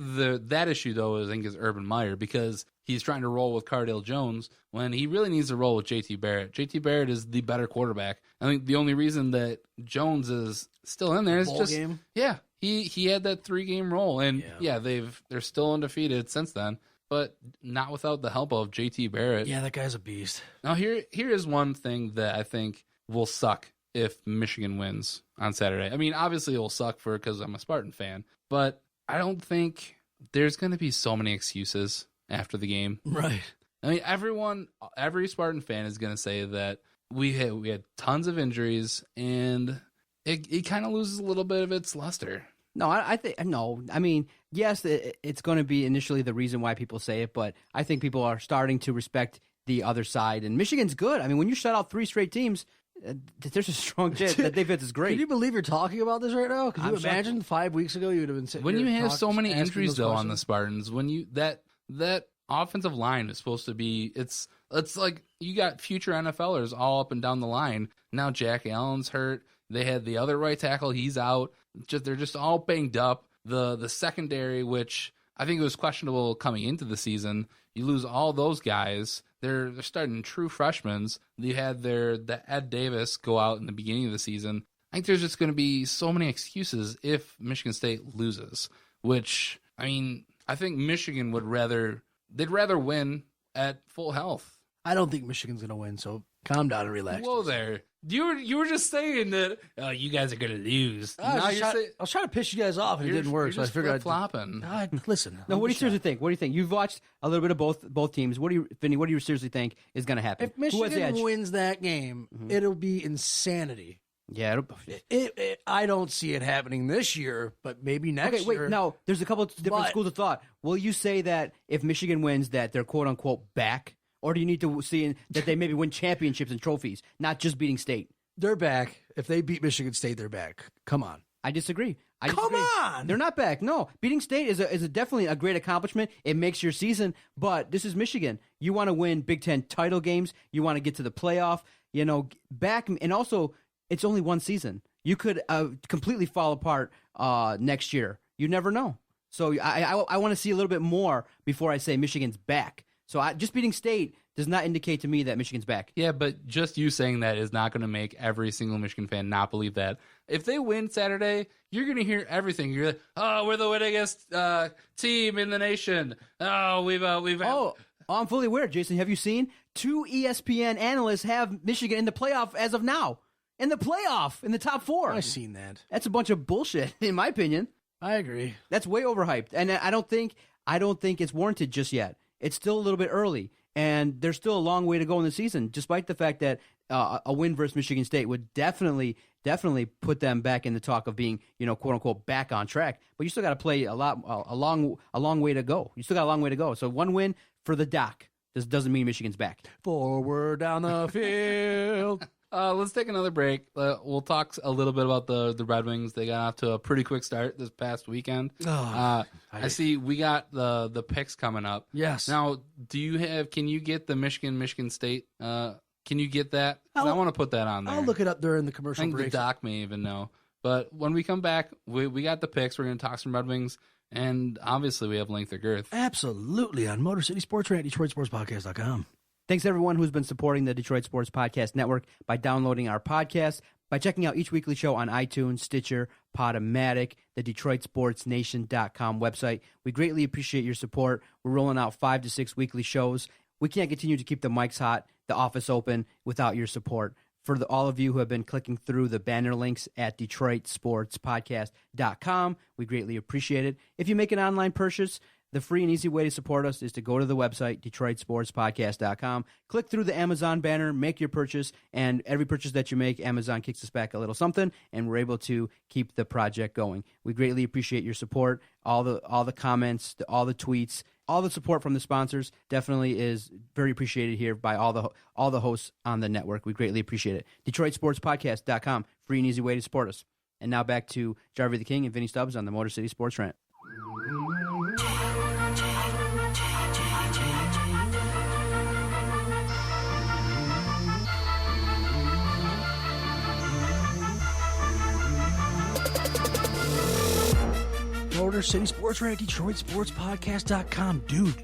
that issue though is Urban Meyer, because he's trying to roll with Cardale Jones when he really needs to roll with JT Barrett. JT Barrett is the better quarterback. I think the only reason that Jones is still in there is just game? Yeah, he had that 3-game roll, and they're still undefeated since then, but not without the help of JT Barrett. Yeah, that guy's a beast. Now here is one thing that I think will suck if Michigan wins on Saturday. I mean, obviously it will suck because I'm a Spartan fan, but I don't think there's going to be so many excuses after the game. Right. I mean, every Spartan fan is going to say that we had tons of injuries and it kind of loses a little bit of its luster. No, I think no. I mean, yes, it's going to be initially the reason why people say it, but I think people are starting to respect the other side. And Michigan's good. I mean, when you shut out 3 straight teams, there's a strong chance that they fit is great. Can you believe you're talking about this right now? Could you imagine 5 weeks ago you would have been sitting when here you have so many injuries though questions on the Spartans? When you that offensive line is supposed to be it's like you got future NFLers all up and down the line. Now Jack Allen's hurt. They had the other right tackle, he's out. They're just all banged up. The secondary, which I think it was questionable coming into the season, you lose all those guys. They're starting true freshmen. You had the Ed Davis go out in the beginning of the season. I think there's just going to be so many excuses if Michigan State loses, which, I mean, I think Michigan they'd rather win at full health. I don't think Michigan's going to win, so calm down and relax. Whoa there. You were just saying that you guys are going to lose. I was trying to piss you guys off, and it didn't work, so I figured I'd flopping. Listen. No, what do you seriously think? What do you think? You've watched a little bit of both teams. Vinny, what do you seriously think is going to happen? If Michigan wins that game, it'll be insanity. Yeah, I don't see it happening this year, but maybe next year. Okay, wait. Now, there's a couple of different schools of thought. Will you say that if Michigan wins, that they're quote unquote back? Or do you need to see that they maybe win championships and trophies, not just beating State? They're back. If they beat Michigan State, they're back. Come on. I disagree. Come on! They're not back. No, beating State is definitely a great accomplishment. It makes your season, but this is Michigan. You want to win Big Ten title games. You want to get to the playoff. Back, and also it's only one season. You could completely fall apart next year. You never know. So I want to see a little bit more before I say Michigan's back. So just beating State does not indicate to me that Michigan's back. Yeah, but just you saying that is not going to make every single Michigan fan not believe that. If they win Saturday, you're going to hear everything. You're like, oh, we're the winningest team in the nation. Oh, I'm fully aware, Jason. Have you seen 2 ESPN analysts have Michigan in the playoff as of now? In the playoff, in the top 4. I've seen that. That's a bunch of bullshit, in my opinion. I agree. That's way overhyped, and I don't think it's warranted just yet. It's still a little bit early, and there's still a long way to go in the season, despite the fact that a win versus Michigan State would definitely put them back in the talk of being, quote unquote, back on track. But you still got to play a long way to go. You still got a long way to go. So one win for the doc doesn't mean Michigan's back. Forward down the field. Let's take another break. We'll talk a little bit about the Red Wings. They got off to a pretty quick start this past weekend. I see we got the picks coming up. Yes. Now, can you get the Michigan State? Can you get that? I want to put that on there. I'll look it up during the commercial I think break. the doc may even know. But when we come back, we got the picks. We're going to talk some Red Wings. And obviously, we have length or girth. Absolutely. On Motor City Sports Rant, DetroitSportsPodcast.com. Thanks, everyone who's been supporting the Detroit Sports Podcast Network by downloading our podcast, by checking out each weekly show on iTunes, Stitcher, Podomatic, the DetroitSportsNation.com website. We greatly appreciate your support. We're rolling out 5 to 6 weekly shows. We can't continue to keep the mics hot, the office open, without your support. For all of you who have been clicking through the banner links at DetroitSportsPodcast.com, we greatly appreciate it. If you make an online purchase, the free and easy way to support us is to go to the website, DetroitSportsPodcast.com, click through the Amazon banner, make your purchase, and every purchase that you make, Amazon kicks us back a little something, and we're able to keep the project going. We greatly appreciate your support, all the comments, all the tweets, all the support from the sponsors definitely is very appreciated here by all the hosts on the network. We greatly appreciate it. DetroitSportsPodcast.com, free and easy way to support us. And now back to Jarvi the King and Vinny Stubbs on the Motor City Sports Rant. Motor City Sports Rant, DetroitSportsPodcast.com. Dude,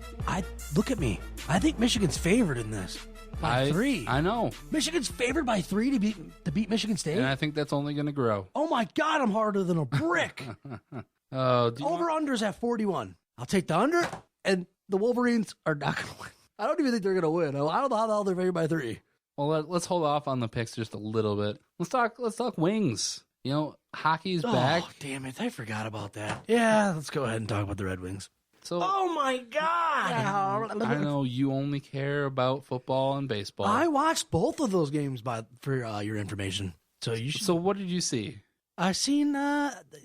look at me. I think Michigan's favored in this. By 3. I know. Michigan's favored by 3 to beat Michigan State. And I think that's only going to grow. Oh my God, I'm harder than a brick. Over-under's at 41. I'll take the under, and the Wolverines are not going to win. I don't even think they're going to win. I don't know how the hell they're favored by 3. Well, let's hold off on the picks just a little bit. Let's talk wings. Hockey's back. Oh, damn it. I forgot about that. Yeah, let's go ahead and talk about the Red Wings. So, oh, my God. I know you only care about football and baseball. I watched both of those games for your information. So So what did you see? I seen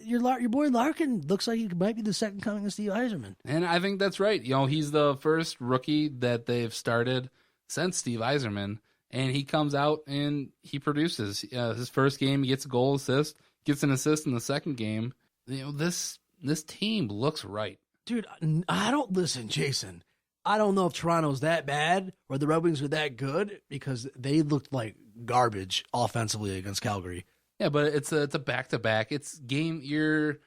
your boy Larkin looks like he might be the second coming of Steve Yzerman. And I think that's right. He's the first rookie that they've started since Steve Yzerman. And he comes out and he produces. His first game, he gets a goal assist, gets an assist in the second game. This team looks right. Dude, listen, Jason. I don't know if Toronto's that bad or the Red Wings are that good because they looked like garbage offensively against Calgary. Yeah, but it's a back-to-back. It's game. You're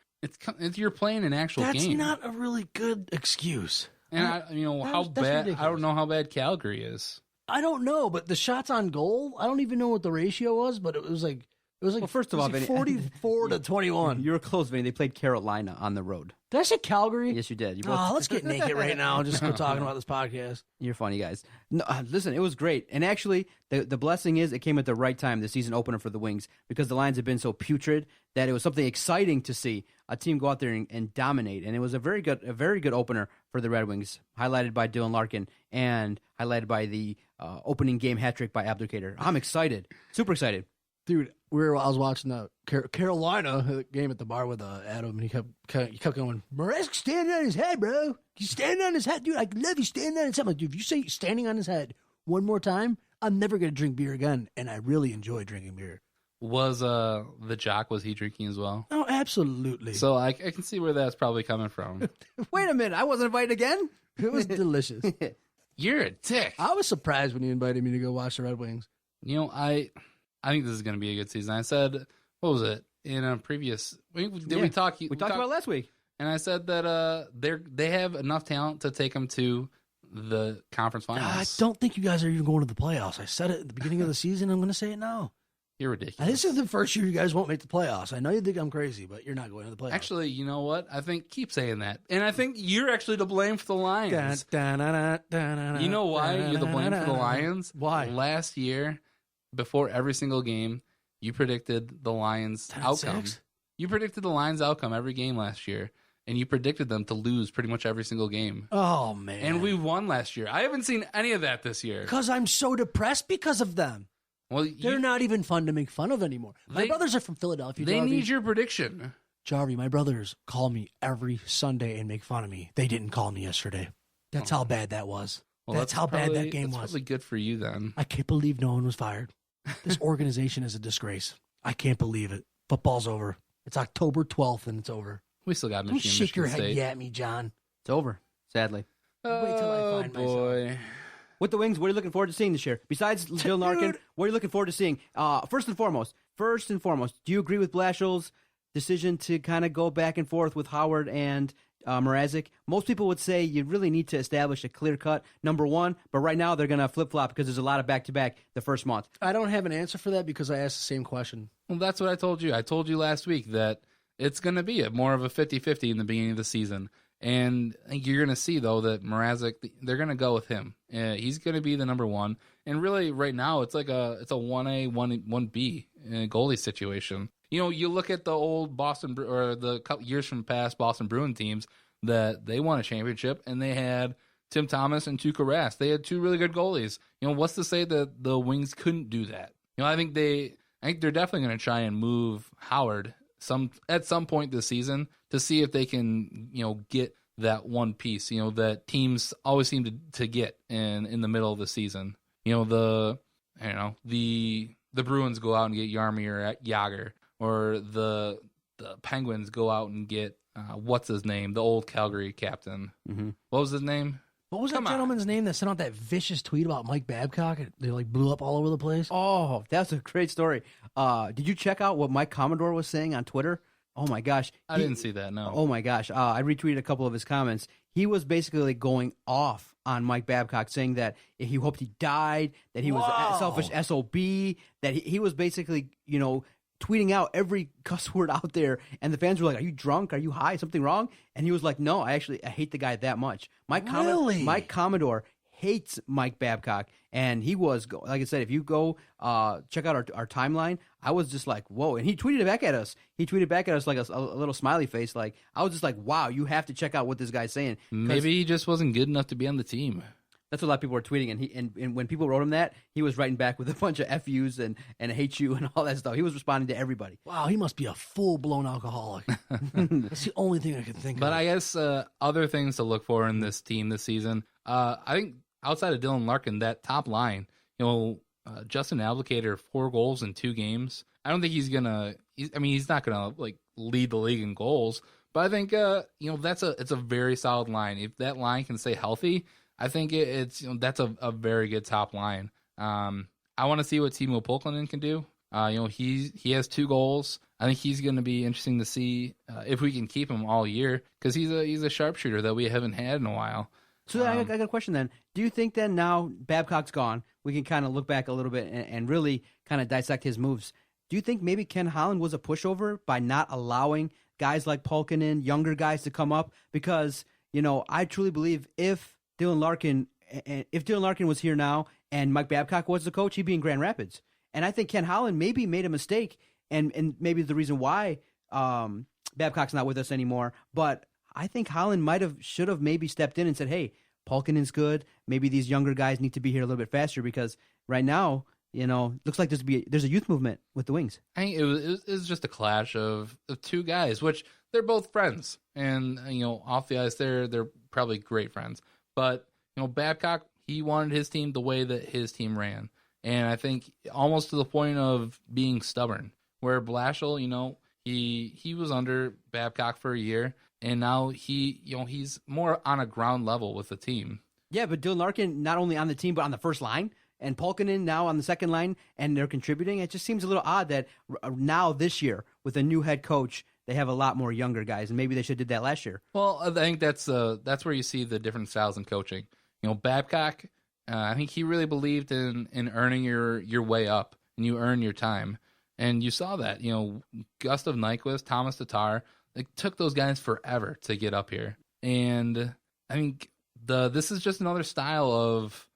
playing an actual game. That's not a really good excuse. And how bad? Ridiculous. I don't know how bad Calgary is. I don't know, but the shots on goal, I don't even know what the ratio was, but it was like well, first of all, 44 to 21. You were close, Vinny. They played Carolina on the road. Did I say Calgary? Yes, you did. Let's get naked right now and just go talking about this podcast. You're funny, guys. No, listen, it was great. And actually, the blessing is it came at the right time, the season opener for the Wings, because the lines have been so putrid that it was something exciting to see a team go out there and dominate. And it was a very good opener for the Red Wings, highlighted by Dylan Larkin and highlighted by the opening game hat trick by Abdicator. I'm excited. Super excited. Dude, I was watching the Carolina game at the bar with Adam, and he kept going, Mrazek standing on his head, bro. He's standing on his head. Dude, I love you standing on his head. I'm like, dude, if you say standing on his head one more time, I'm never going to drink beer again, and I really enjoy drinking beer. Was the jock, was he drinking as well? Oh, absolutely. So I can see where that's probably coming from. Wait a minute, I wasn't invited again? It was delicious. You're a dick. I was surprised when you invited me to go watch the Red Wings. You know, I think this is going to be a good season. I said, what was it in a previous? We talked about it last week, and I said that they have enough talent to take them to the conference finals. I don't think you guys are even going to the playoffs. I said it at the beginning of the season. I'm going to say it now. You're ridiculous. This is the first year you guys won't make the playoffs. I know you think I'm crazy, but you're not going to the playoffs. Actually, you know what? I think keep saying that, and I think you're actually to blame for the Lions. You know why you're to blame for the Lions? Why? Last year, before every single game, you predicted the Lions' outcome. 10-6? You predicted the Lions' outcome every game last year, and you predicted them to lose pretty much every single game. Oh, man. And we won last year. I haven't seen any of that this year. Because I'm so depressed because of them. Well, They're not even fun to make fun of anymore. My brothers are from Philadelphia. They Jarvi. need your prediction. Jarvi, my brothers call me every Sunday and make fun of me. They didn't call me yesterday. That's how bad that was. Well, that's how bad that game was. That's probably good for you then. I can't believe no one was fired. This organization is a disgrace. I can't believe it. Football's over. It's October 12th and it's over. We still got Don't Michigan. shake your Michigan head State. at me, John. it's over. Sadly. Wait till I find myself. Boy. With the Wings, what are you looking forward to seeing this year? Besides Dylan Larkin, what are you looking forward to seeing? First and foremost, do you agree with Blashill's decision to kind of go back and forth with Howard and Mrazek? Most people would say you really need to establish a clear-cut number one, but right now they're going to flip-flop because there's a lot of back-to-back the first month. I don't have an answer for that because I asked the same question. Well, that's what I told you. I told you last week that it's going to be more of a 50-50 in the beginning of the season. And you're going to see, though, that Mrazek, they're going to go with him. He's going to be the number one. And really, right now, it's like a 1A, 1B goalie situation. You know, you look at the old Boston, or the couple years from past Boston Bruin teams, that they won a championship, and they had Tim Thomas and Tuukka Rask. They had two really good goalies. You know, what's to say that the Wings couldn't do that? You know, I think they're definitely going to try and move Howard at some point this season to see if they can, you know, get that one piece, you know, that teams always seem to get in the middle of the season. You know, the Bruins go out and get Jaromir Jagr, or the Penguins go out and get what's his name, the old Calgary captain. Mm-hmm. What was his name? What was that gentleman's name that sent out that vicious tweet about Mike Babcock? They like blew up all over the place. Oh, that's a great story. Did you check out what Mike Commodore was saying on Twitter? Oh, my gosh. I didn't see that, no. Oh, my gosh. I retweeted a couple of his comments. He was basically going off on Mike Babcock, saying that he hoped he died, that he was a selfish SOB, that he was basically, you know, tweeting out every cuss word out there. And the fans were like, are you drunk? Are you high? Something wrong? And he was like, no, I hate the guy that much. Mike Commodore hates Mike Babcock. And he was, like I said, if you go check out our timeline, I was just like, whoa. And he tweeted back at us. He tweeted back at us like a little smiley face. Like, I was just like, wow, you have to check out what this guy's saying. Maybe he just wasn't good enough to be on the team. That's what a lot of people were tweeting, and when people wrote him that, he was writing back with a bunch of FUs and hate you and all that stuff. He was responding to everybody. Wow, he must be a full-blown alcoholic. That's the only thing I can think of. But I guess other things to look for in this team this season, I think outside of Dylan Larkin, that top line, you know, Justin Abdelkader, 4 goals in 2 games. I don't think he's not gonna like lead the league in goals, but I think you know, it's a very solid line. If that line can stay healthy, I think it's you know, that's a very good top line. I want to see what Timo Pulkkinen can do. You know, he has 2 goals. I think he's going to be interesting to see if we can keep him all year, because he's a sharpshooter that we haven't had in a while. So I got a question then. Do you think that now Babcock's gone, we can kind of look back a little bit and really kind of dissect his moves? Do you think maybe Ken Holland was a pushover by not allowing guys like Pulkkinen, younger guys, to come up? Because, you know, I truly believe if Dylan Larkin was here now and Mike Babcock was the coach, he'd be in Grand Rapids. And I think Ken Holland maybe made a mistake, and maybe the reason why Babcock's not with us anymore. But I think Holland should have maybe stepped in and said, hey, Pulkkinen's good. Maybe these younger guys need to be here a little bit faster, because right now, you know, looks like there's a youth movement with the Wings. I think it was just a clash of 2 guys, which they're both friends. And, you know, off the ice, they're probably great friends. But, you know, Babcock, he wanted his team the way that his team ran. And I think almost to the point of being stubborn, where Blashill, he was under Babcock for a year, and now he's more on a ground level with the team. Yeah, but Dylan Larkin not only on the team but on the first line, and Pulkkinen now on the second line, and they're contributing. It just seems a little odd that now this year with a new head coach, they have a lot more younger guys, and maybe they should have did that last year. Well, I think that's where you see the different styles in coaching. Babcock, I think he really believed in earning your way up, and you earn your time. And you saw that, Gustav Nyquist, Thomas Tatar, it took those guys forever to get up here. And I think this is just another style of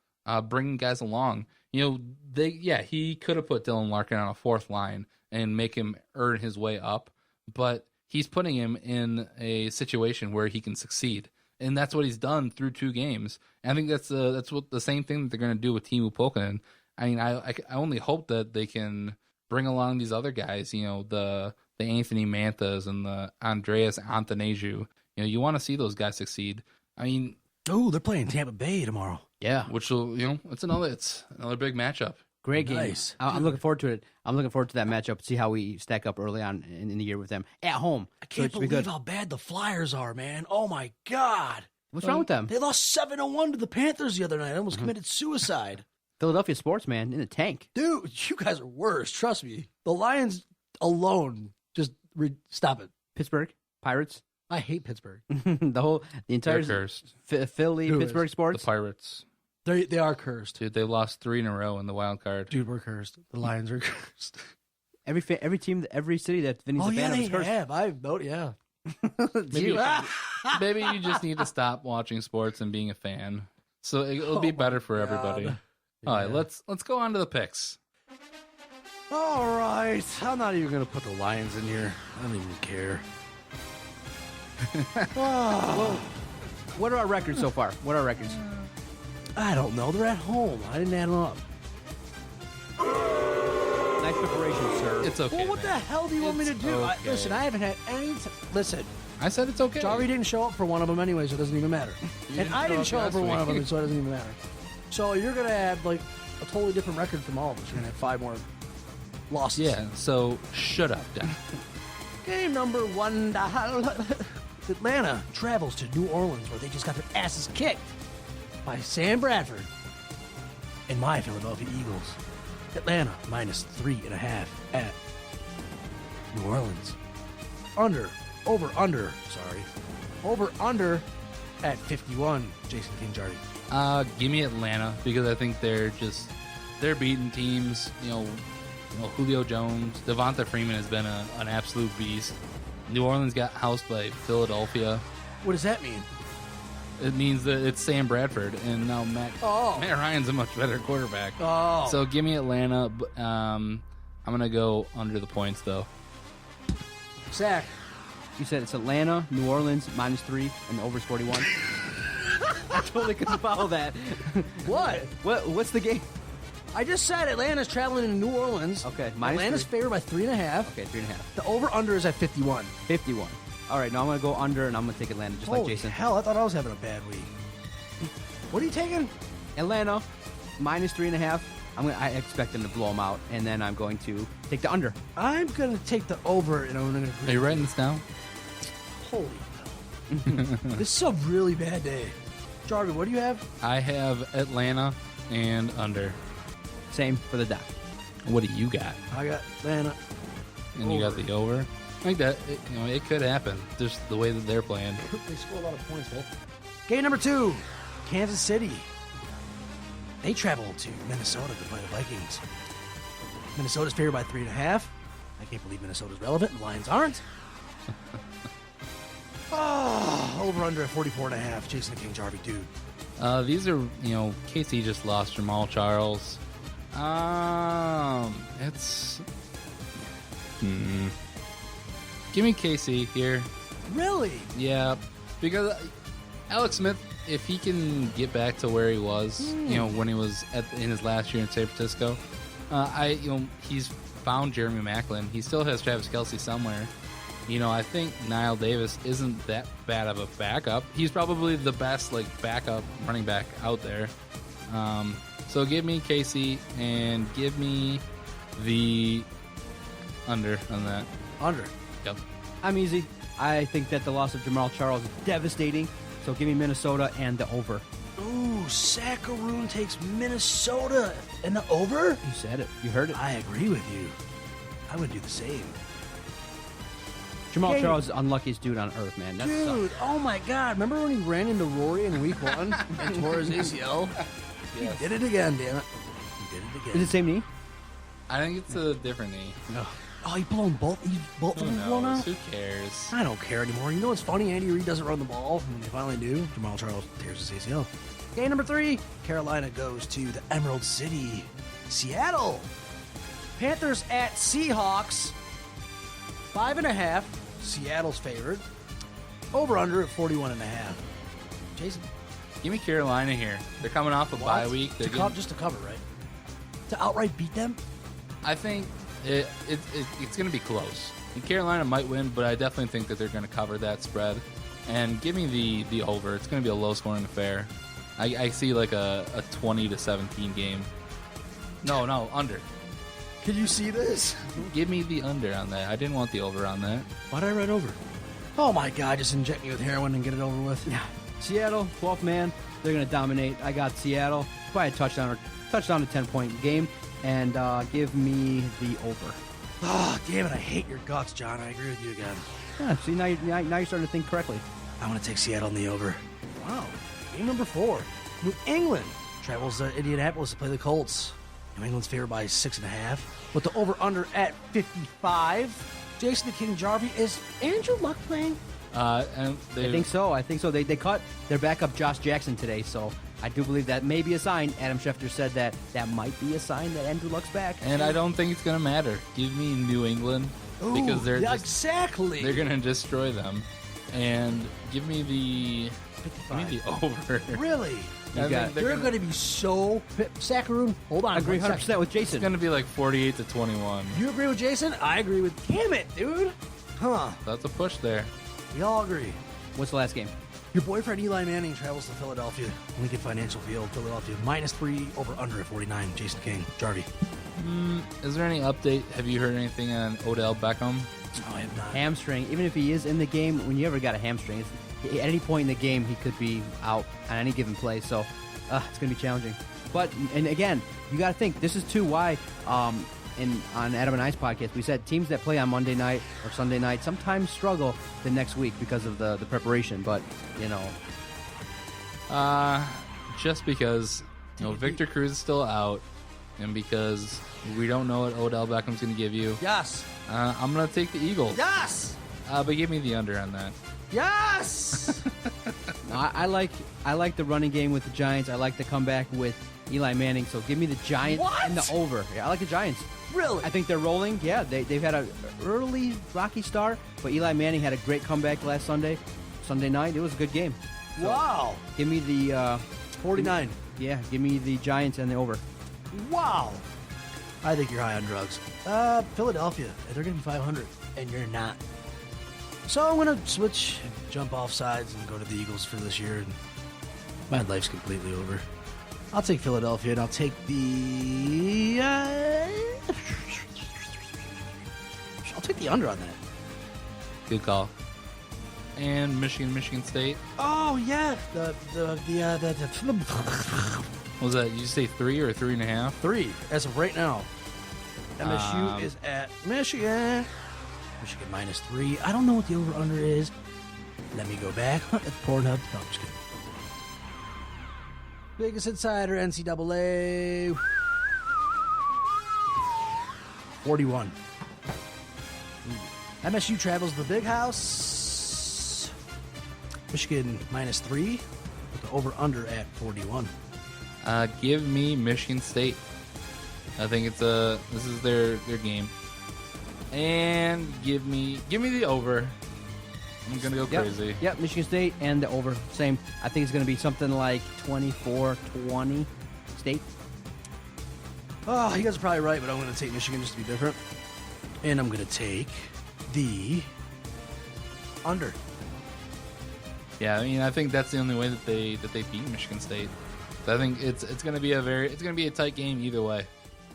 bringing guys along. He could have put Dylan Larkin on a fourth line and make him earn his way up, but he's putting him in a situation where he can succeed. And that's what he's done through 2 games. And I think that's what the same thing that they're going to do with Teemu Pulkkinen. I mean, I only hope that they can bring along these other guys, the Anthony Manthas and the Andreas Anthonesiou. You want to see those guys succeed. I mean, they're playing Tampa Bay tomorrow. Yeah, which will, it's another big matchup. Great game. Nice. I'm looking forward to it. I'm looking forward to that matchup. See how we stack up early on in the year with them at home. I can't believe how bad the Flyers are, man. Oh my God. What's wrong with them? They lost 7-1 to the Panthers the other night. I almost committed suicide. Philadelphia sports, man, in the tank. Dude, you guys are worse. Trust me. The Lions alone, just stop it. Pittsburgh Pirates. I hate Pittsburgh. the entire They're cursed. Philly, Who Pittsburgh is? sports. The Pirates. They are cursed. Dude, they lost 3 in a row in the wild card. Dude, we're cursed. The Lions are cursed. Every team, every city that Vinny's a fan of is cursed. I vote, yeah. Maybe you just need to stop watching sports and being a fan. So it'll be better for everybody. Yeah. All right, let's go on to the picks. All right. I'm not even going to put the Lions in here. I don't even care. Well, what are our records so far? What are our records? I don't know. They're at home. I didn't add them up. Nice preparation, sir. It's okay. Well, what the hell do you want me to It's do? okay. Listen, I haven't had any... Listen, I said it's okay. Jarvi didn't show up for one of them anyway, so it doesn't even matter. And I didn't show up for one of them, so it doesn't even matter. So you're going to have, like, a totally different record from all of us. You're going to have 5 more losses. Yeah, so shut up, Dan. Game number 1. Atlanta travels to New Orleans, where they just got their asses kicked by Sam Bradford and my Philadelphia Eagles. Atlanta -3.5 at New Orleans. Over under at 51. Jason King Jarvi. Give me Atlanta because I think they're beating teams. Julio Jones, Devonta Freeman has been an absolute beast. New Orleans got housed by Philadelphia. What does that mean? It means that it's Sam Bradford, and now Matt Ryan's a much better quarterback. Oh. So give me Atlanta. I'm going to go under the points, though. Zach. You said it's Atlanta, New Orleans, -3, and the over's 41. I totally couldn't follow that. What? What's the game? I just said Atlanta's traveling to New Orleans. Okay, Atlanta's -3. favored by 3.5. Okay, 3.5. The over-under is at 51. 51. All right, now I'm going to go under, and I'm going to take Atlanta just like Holy Jason. hell, I thought I was having a bad week. What are you taking? Atlanta, -3.5. I expect them to blow them out, and then I'm going to take the under. I'm going to take the over, and I'm going to... Are you writing this down? Holy hell. This is a really bad day. Jarvi, what do you have? I have Atlanta and under. Same for the doc. What do you got? I got Atlanta. And you got the over? I think that it could happen. Just the way that they're playing. They score a lot of points, though. Game number 2, Kansas City. They travel to Minnesota to play the Vikings. Minnesota's favored by 3.5. I can't believe Minnesota's relevant. The Lions aren't. Over under at 44.5. Jason King Jarvi, dude. These are, KC just lost Jamal Charles. It's... Give me KC here. Really? Yeah, because Alex Smith, if he can get back to where he was, when he was in his last year in San Francisco, he's found Jeremy Maclin. He still has Travis Kelce somewhere. I think Niall Davis isn't that bad of a backup. He's probably the best backup running back out there. So give me KC and give me the under on that. Under. Yep. I'm easy. I think that the loss of Jamal Charles is devastating. So give me Minnesota and the over. Ooh, Saccharoon takes Minnesota and the over? You said it. You heard it. I agree with you. I would do the same. Jamal Charles is the unluckiest dude on earth, man. That Dude, sucks. oh my God. Remember when he ran into Rory in week 1 and tore his ACL? Yes. He did it again, damn it. He did it again. Is it the same knee? I think it's a different knee. Oh, he blown both. He's both of Who them blown knows? out? Who cares? I don't care anymore. You know what's funny? Andy Reid doesn't run the ball. When they finally do, Jamal Charles tears his ACL. Game number 3. Carolina goes to the Emerald City. Seattle. Panthers at Seahawks. 5.5. Seattle's favored. Over under at 41.5. Jason. Give me Carolina here. They're coming off a bye week. They're Just to cover, right? To outright beat them? I think it's going to be close. And Carolina might win, but I definitely think that they're going to cover that spread. And give me the over. It's going to be a low-scoring affair. I see like a 20-17 game. No, under. Can you see this? Give me the under on that. I didn't want the over on that. Why did I write over? Oh my God, just inject me with heroin and get it over with. Yeah. Seattle, 12th man. They're going to dominate. I got Seattle. Probably a touchdown to 10-point game. And give me the over. Oh, damn it. I hate your guts, John. I agree with you again. Yeah, see, now you're starting to think correctly. I'm going to take Seattle in the over. Wow. Game number 4. New England travels to Indianapolis to play the Colts. New England's favored by 6.5. With the over-under at 55. Jason the King Jarvi. Is Andrew Luck playing? And I think so. They cut their backup Josh Jackson today, so I do believe that may be a sign. Adam Schefter said that might be a sign that Andrew Luck's back. And I don't think it's going to matter. Give me New England because they're exactly. They're going to destroy them. And give me the 55. over. Really? You got it. They're going to be so... Saccharoon, hold on. I agree 1 100% second. with It's Jason. going to be like 48-21. You agree with Jason? I agree with... Damn it, dude. Huh. That's a push there. We all agree. What's the last game? Your boyfriend Eli Manning travels to Philadelphia. Lincoln Financial Field, Philadelphia. -3, over under at 49. Jason King, Jarvi. Is there any update? Have you heard anything on Odell Beckham? Oh, I have not. Hamstring. Even if he is in the game, when you ever got a hamstring, at any point in the game, he could be out on any given play. So it's going to be challenging. But, and again, you got to think, this is too why on Adam and I's podcast, we said teams that play on Monday night or Sunday night sometimes struggle the next week because of the preparation. But, Just because Victor Cruz is still out, and because we don't know what Odell Beckham's going to give you. Yes. I'm going to take the Eagles. Yes. But give me the under on that. Yes. No, I like the running game with the Giants. I like the comeback with Eli Manning. So give me the Giants and the over. Yeah, I like the Giants. Really? I think they're rolling. Yeah, they've had an early rocky start, but Eli Manning had a great comeback last Sunday night. It was a good game. So Wow. Give me the 49. give me the Giants and the over. Wow. I think you're high on drugs. Philadelphia. They're going to be 500, and you're not. So I'm going to switch, jump off sides, and go to the Eagles for this year. And my life's completely over. I'll take Philadelphia, and I'll take the... I'll take the under on that. Good call. And Michigan State. Oh, yeah. What was that? Did you say 3 or 3.5? 3 as of right now. MSU is at Michigan. Michigan -3. I don't know what the over-under is. Let me go back. Pornhub. No, I'm just kidding. Biggest Insider, NCAA. 41. MSU travels to the Big House. Michigan -3. With the over-under at 41. Give me Michigan State. I think this is their game. And give me the over. I'm gonna go crazy. Yep, Michigan State and the over. Same. I think it's gonna be something like 24-20 State. Oh, you guys are probably right, but I'm going to take Michigan just to be different. And I'm going to take the under. Yeah, I mean, I think that's the only way that they beat Michigan State. I think it's going to be a tight game either way.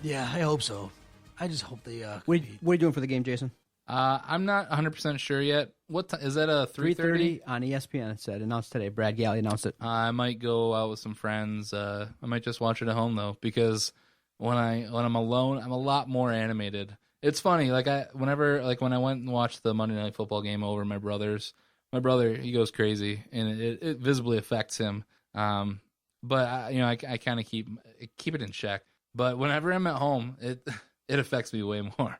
Yeah, I hope so. I just hope they. What are you doing for the game, Jason? I'm not 100% sure yet. What is that? A 3:30 on ESPN? It said announced today. Brad Galley announced it. I might go out with some friends. I might just watch it at home though, because when I'm alone, I'm a lot more animated. It's funny, like when I went and watched the Monday Night Football game over my brother, he goes crazy, and it visibly affects him. But I kind of keep it in check. But whenever I'm at home, it affects me way more.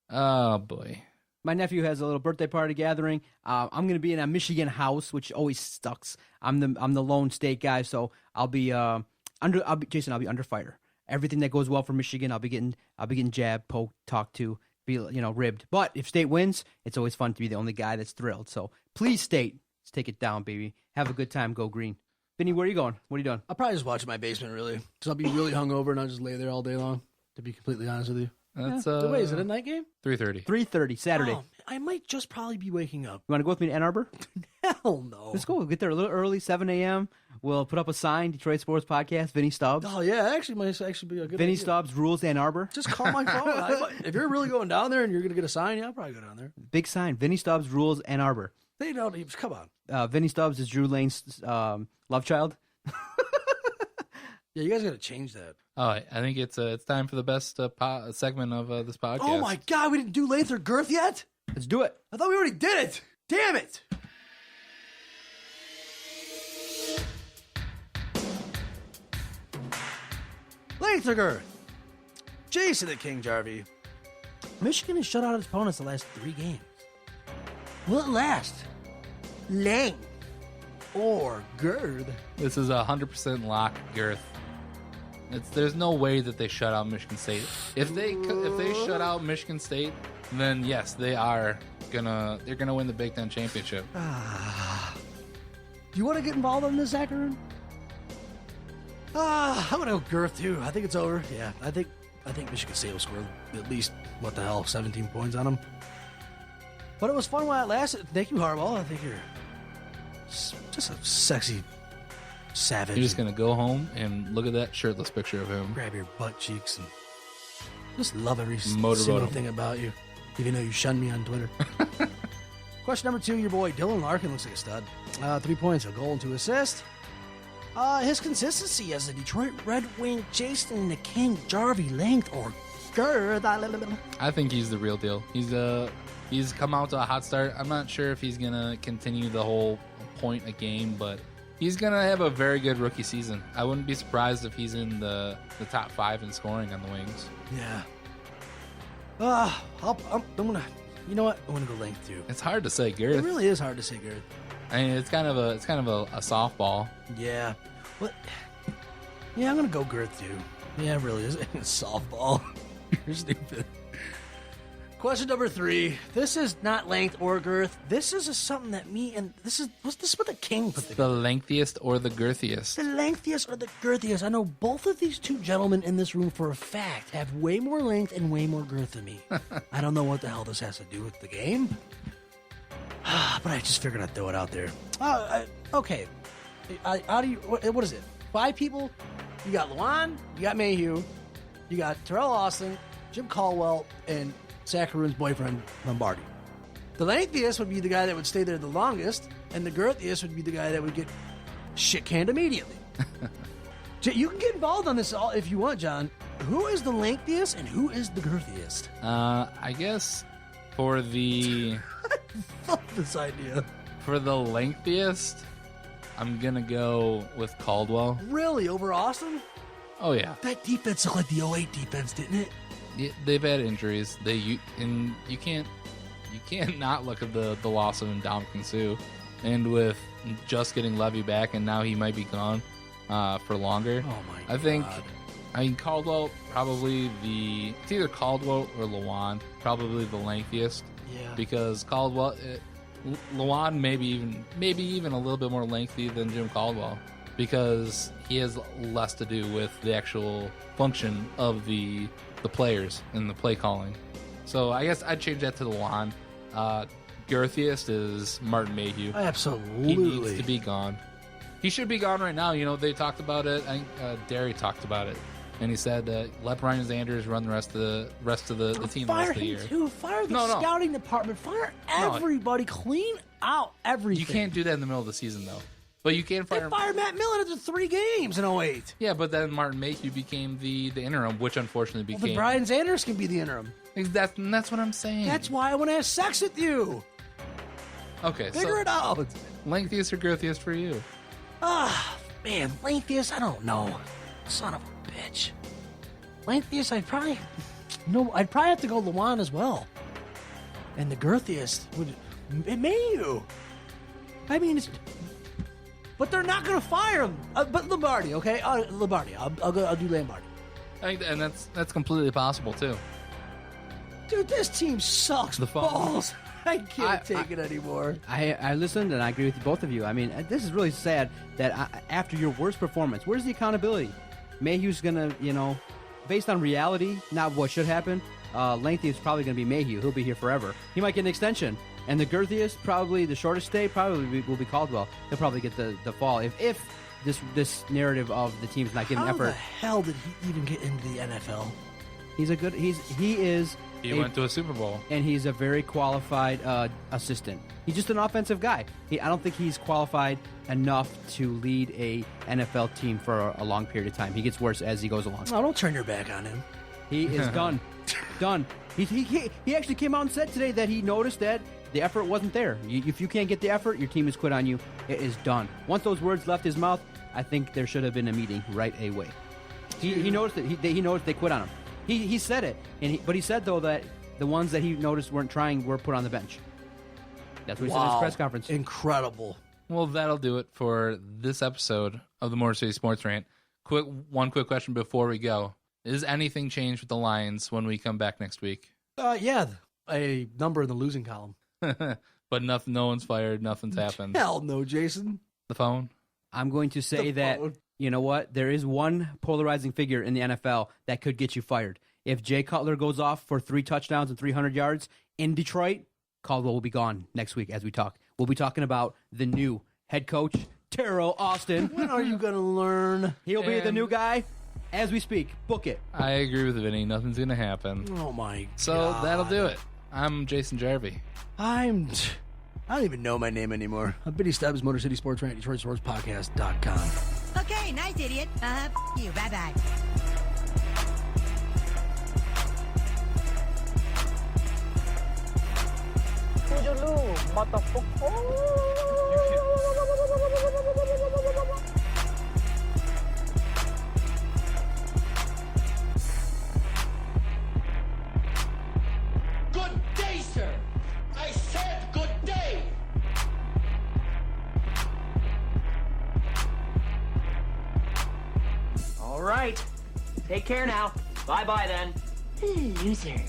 Oh boy. My nephew has a little birthday party gathering. I'm going to be in a Michigan house, which always sucks. I'm the lone state guy, so I'll be Jason. I'll be under fire. Everything that goes well for Michigan, I'll be getting jabbed, poked, talked to, be ribbed. But if state wins, it's always fun to be the only guy that's thrilled. So please, state, let's take it down, baby. Have a good time. Go green. Vinny, where are you going? What are you doing? I'll probably just watch in my basement, really, because I'll be really hungover and I'll just lay there all day long. To be completely honest with you. That's wait, is it a night game? 3:30. 3:30 Saturday. Oh, I might just probably be waking up. You want to go with me to Ann Arbor? Hell no. Let's go. We'll get there a little early, 7 a.m. We'll put up a sign, Detroit Sports Podcast, Vinny Stubbs. Oh, yeah. Actually, might actually be a good Vinny idea. Stubbs rules Ann Arbor. Just call my phone. If you're really going down there and you're going to get a sign, yeah, I'll probably go down there. Big sign. Vinny Stubbs rules Ann Arbor. They don't even, come on. Vinny Stubbs is Drew Lane's love child. Yeah, you guys got to change that. All right, I think it's time for the best segment of this podcast. Oh, my God. We didn't do length or girth yet? Let's do it. I thought we already did it. Damn it. Length or girth? Jason the King Jarvi. Michigan has shut out its opponents the last 3 games. Will it last? Length or girth? This is 100% lock, Girth. There's no way that they shut out Michigan State. If they shut out Michigan State, then yes, they're gonna win the Big Ten championship. Do you want to get involved in this, Zachary? I'm gonna go girth too. I think it's over. Yeah, I think Michigan State will score at least 17 points on them. But it was fun while it lasted. Thank you, Harbaugh. I think you're just a sexy savage. You're just gonna go home and look at that shirtless picture of him. Grab your butt cheeks and just love every Motorboat single him. thing about you, even though you shun me on Twitter. Question number 2, your boy Dylan Larkin looks like a stud. 3 points, a goal, and 2 assists. His consistency as a Detroit Red Wing, Jason the King Jarvi, length or girth. I think he's the real deal. He's come out to a hot start. I'm not sure if he's gonna continue the whole point a game, but he's gonna have a very good rookie season. I wouldn't be surprised if he's in the top 5 in scoring on the Wings. Yeah. I'm gonna. You know what? I'm gonna go length too. It's hard to say, Girth. It really is hard to say girth. I mean, it's kind of a softball. Yeah. What? Yeah, I'm gonna go girth too. Yeah, it really is. It's softball. You're stupid. Question number 3. This is not length or girth. This is something that this is what the king put The together. lengthiest or the girthiest? The lengthiest or the girthiest. I know both of these 2 gentlemen in this room for a fact have way more length and way more girth than me. I don't know what the hell this has to do with the game. But I just figured I'd throw it out there. Okay. What is it? 5 people? You got Luan, you got Mayhew, you got Terrell Austin, Jim Caldwell, and Saccharoon's boyfriend, Lombardi. The lengthiest would be the guy that would stay there the longest, and the girthiest would be the guy that would get shit canned immediately. You can get involved on this if you want, John. Who is the lengthiest and who is the girthiest? I guess for the I love this idea. for the lengthiest, I'm gonna go with Caldwell. Really, over Austin? Oh yeah, That defense looked like the 08 defense, didn't it? they've had injuries. You can't not look at the loss of Ndamukong Suh, and with just getting Levy back, and now he might be gone for longer. Oh my god. I think. I mean, Caldwell probably it's either Caldwell or Luan, probably the lengthiest. Yeah. Because Luan maybe even a little bit more lengthy than Jim Caldwell, because he has less to do with the actual function of the players and the play calling. So I guess I'd change that to Luan. Girthiest is Martin Mayhew. Absolutely. He needs to be gone. He should be gone right now. They talked about it. I think Derry talked about it, and he said let Brian Zanders run the rest of the team the rest of the year. Too. Fire the scouting department. Fire everybody. Clean out everything. You can't do that in the middle of the season, though. But you can fire. They fired Matt Millen after 3 games in 08. Yeah, but then Martin Mayhew became the interim, which unfortunately became. Well, then Brian Zanders can be the interim. That's what I'm saying. That's why I want to have sex with you. Okay, Figure it out. Lengthiest or girthiest for you? Man, lengthiest, I don't know. Son of a bitch. Lengthiest, I'd probably have to go Luan as well. And the girthiest would Mayhew. I mean, but they're not going to fire him. But Lombardi, okay? Lombardi. I'll do Lombardi. And that's completely possible too. Dude, this team sucks The phone. balls. I can't take it anymore. I listened and I agree with both of you. I mean, this is really sad that after your worst performance, where's the accountability? Mayhew's going to, based on reality, not what should happen, lengthy is probably going to be Mayhew. He'll be here forever. He might get an extension. And the girthiest, probably the shortest stay, will be Caldwell. He'll probably get the fall. If this narrative of the team's not getting effort. How the hell did he even get into the NFL? He went to a Super Bowl. And he's a very qualified assistant. He's just an offensive guy. I don't think he's qualified enough to lead a NFL team for a long period of time. He gets worse as he goes along. No, don't turn your back on him. He is done. Done. He actually came out and said today that he noticed that the effort wasn't there. If you can't get the effort, your team has quit on you. It is done. Once those words left his mouth, I think there should have been a meeting right away. He noticed it. He noticed they quit on him. He said it, but he said though that the ones that he noticed weren't trying were put on the bench. That's what he said in his press conference. Incredible. Well, that'll do it for this episode of the Motor City Sports Rant. One quick question before we go: is anything changed with the Lions when we come back next week? Yeah, a number in the losing column. But nothing. No one's fired. Nothing's happened. Hell no, Jason. The phone. I'm going to say that. You know what? There is one polarizing figure in the NFL that could get you fired. If Jay Cutler goes off for 3 touchdowns and 300 yards in Detroit, Caldwell will be gone next week as we talk. We'll be talking about the new head coach, Terrell Austin. When are you going to learn? He'll be the new guy as we speak. Book it. I agree with Vinny. Nothing's going to happen. Oh, my God. So that'll do it. I'm Jason Jarvi. I don't even know my name anymore. I'm Billy Stubbs, Motor City Sports Rant, DetroitSportsPodcast.com. Okay, nice, idiot. F you. Bye-bye. Good day, sir. I said good day. All right. Take care now. Bye-bye then. Loser.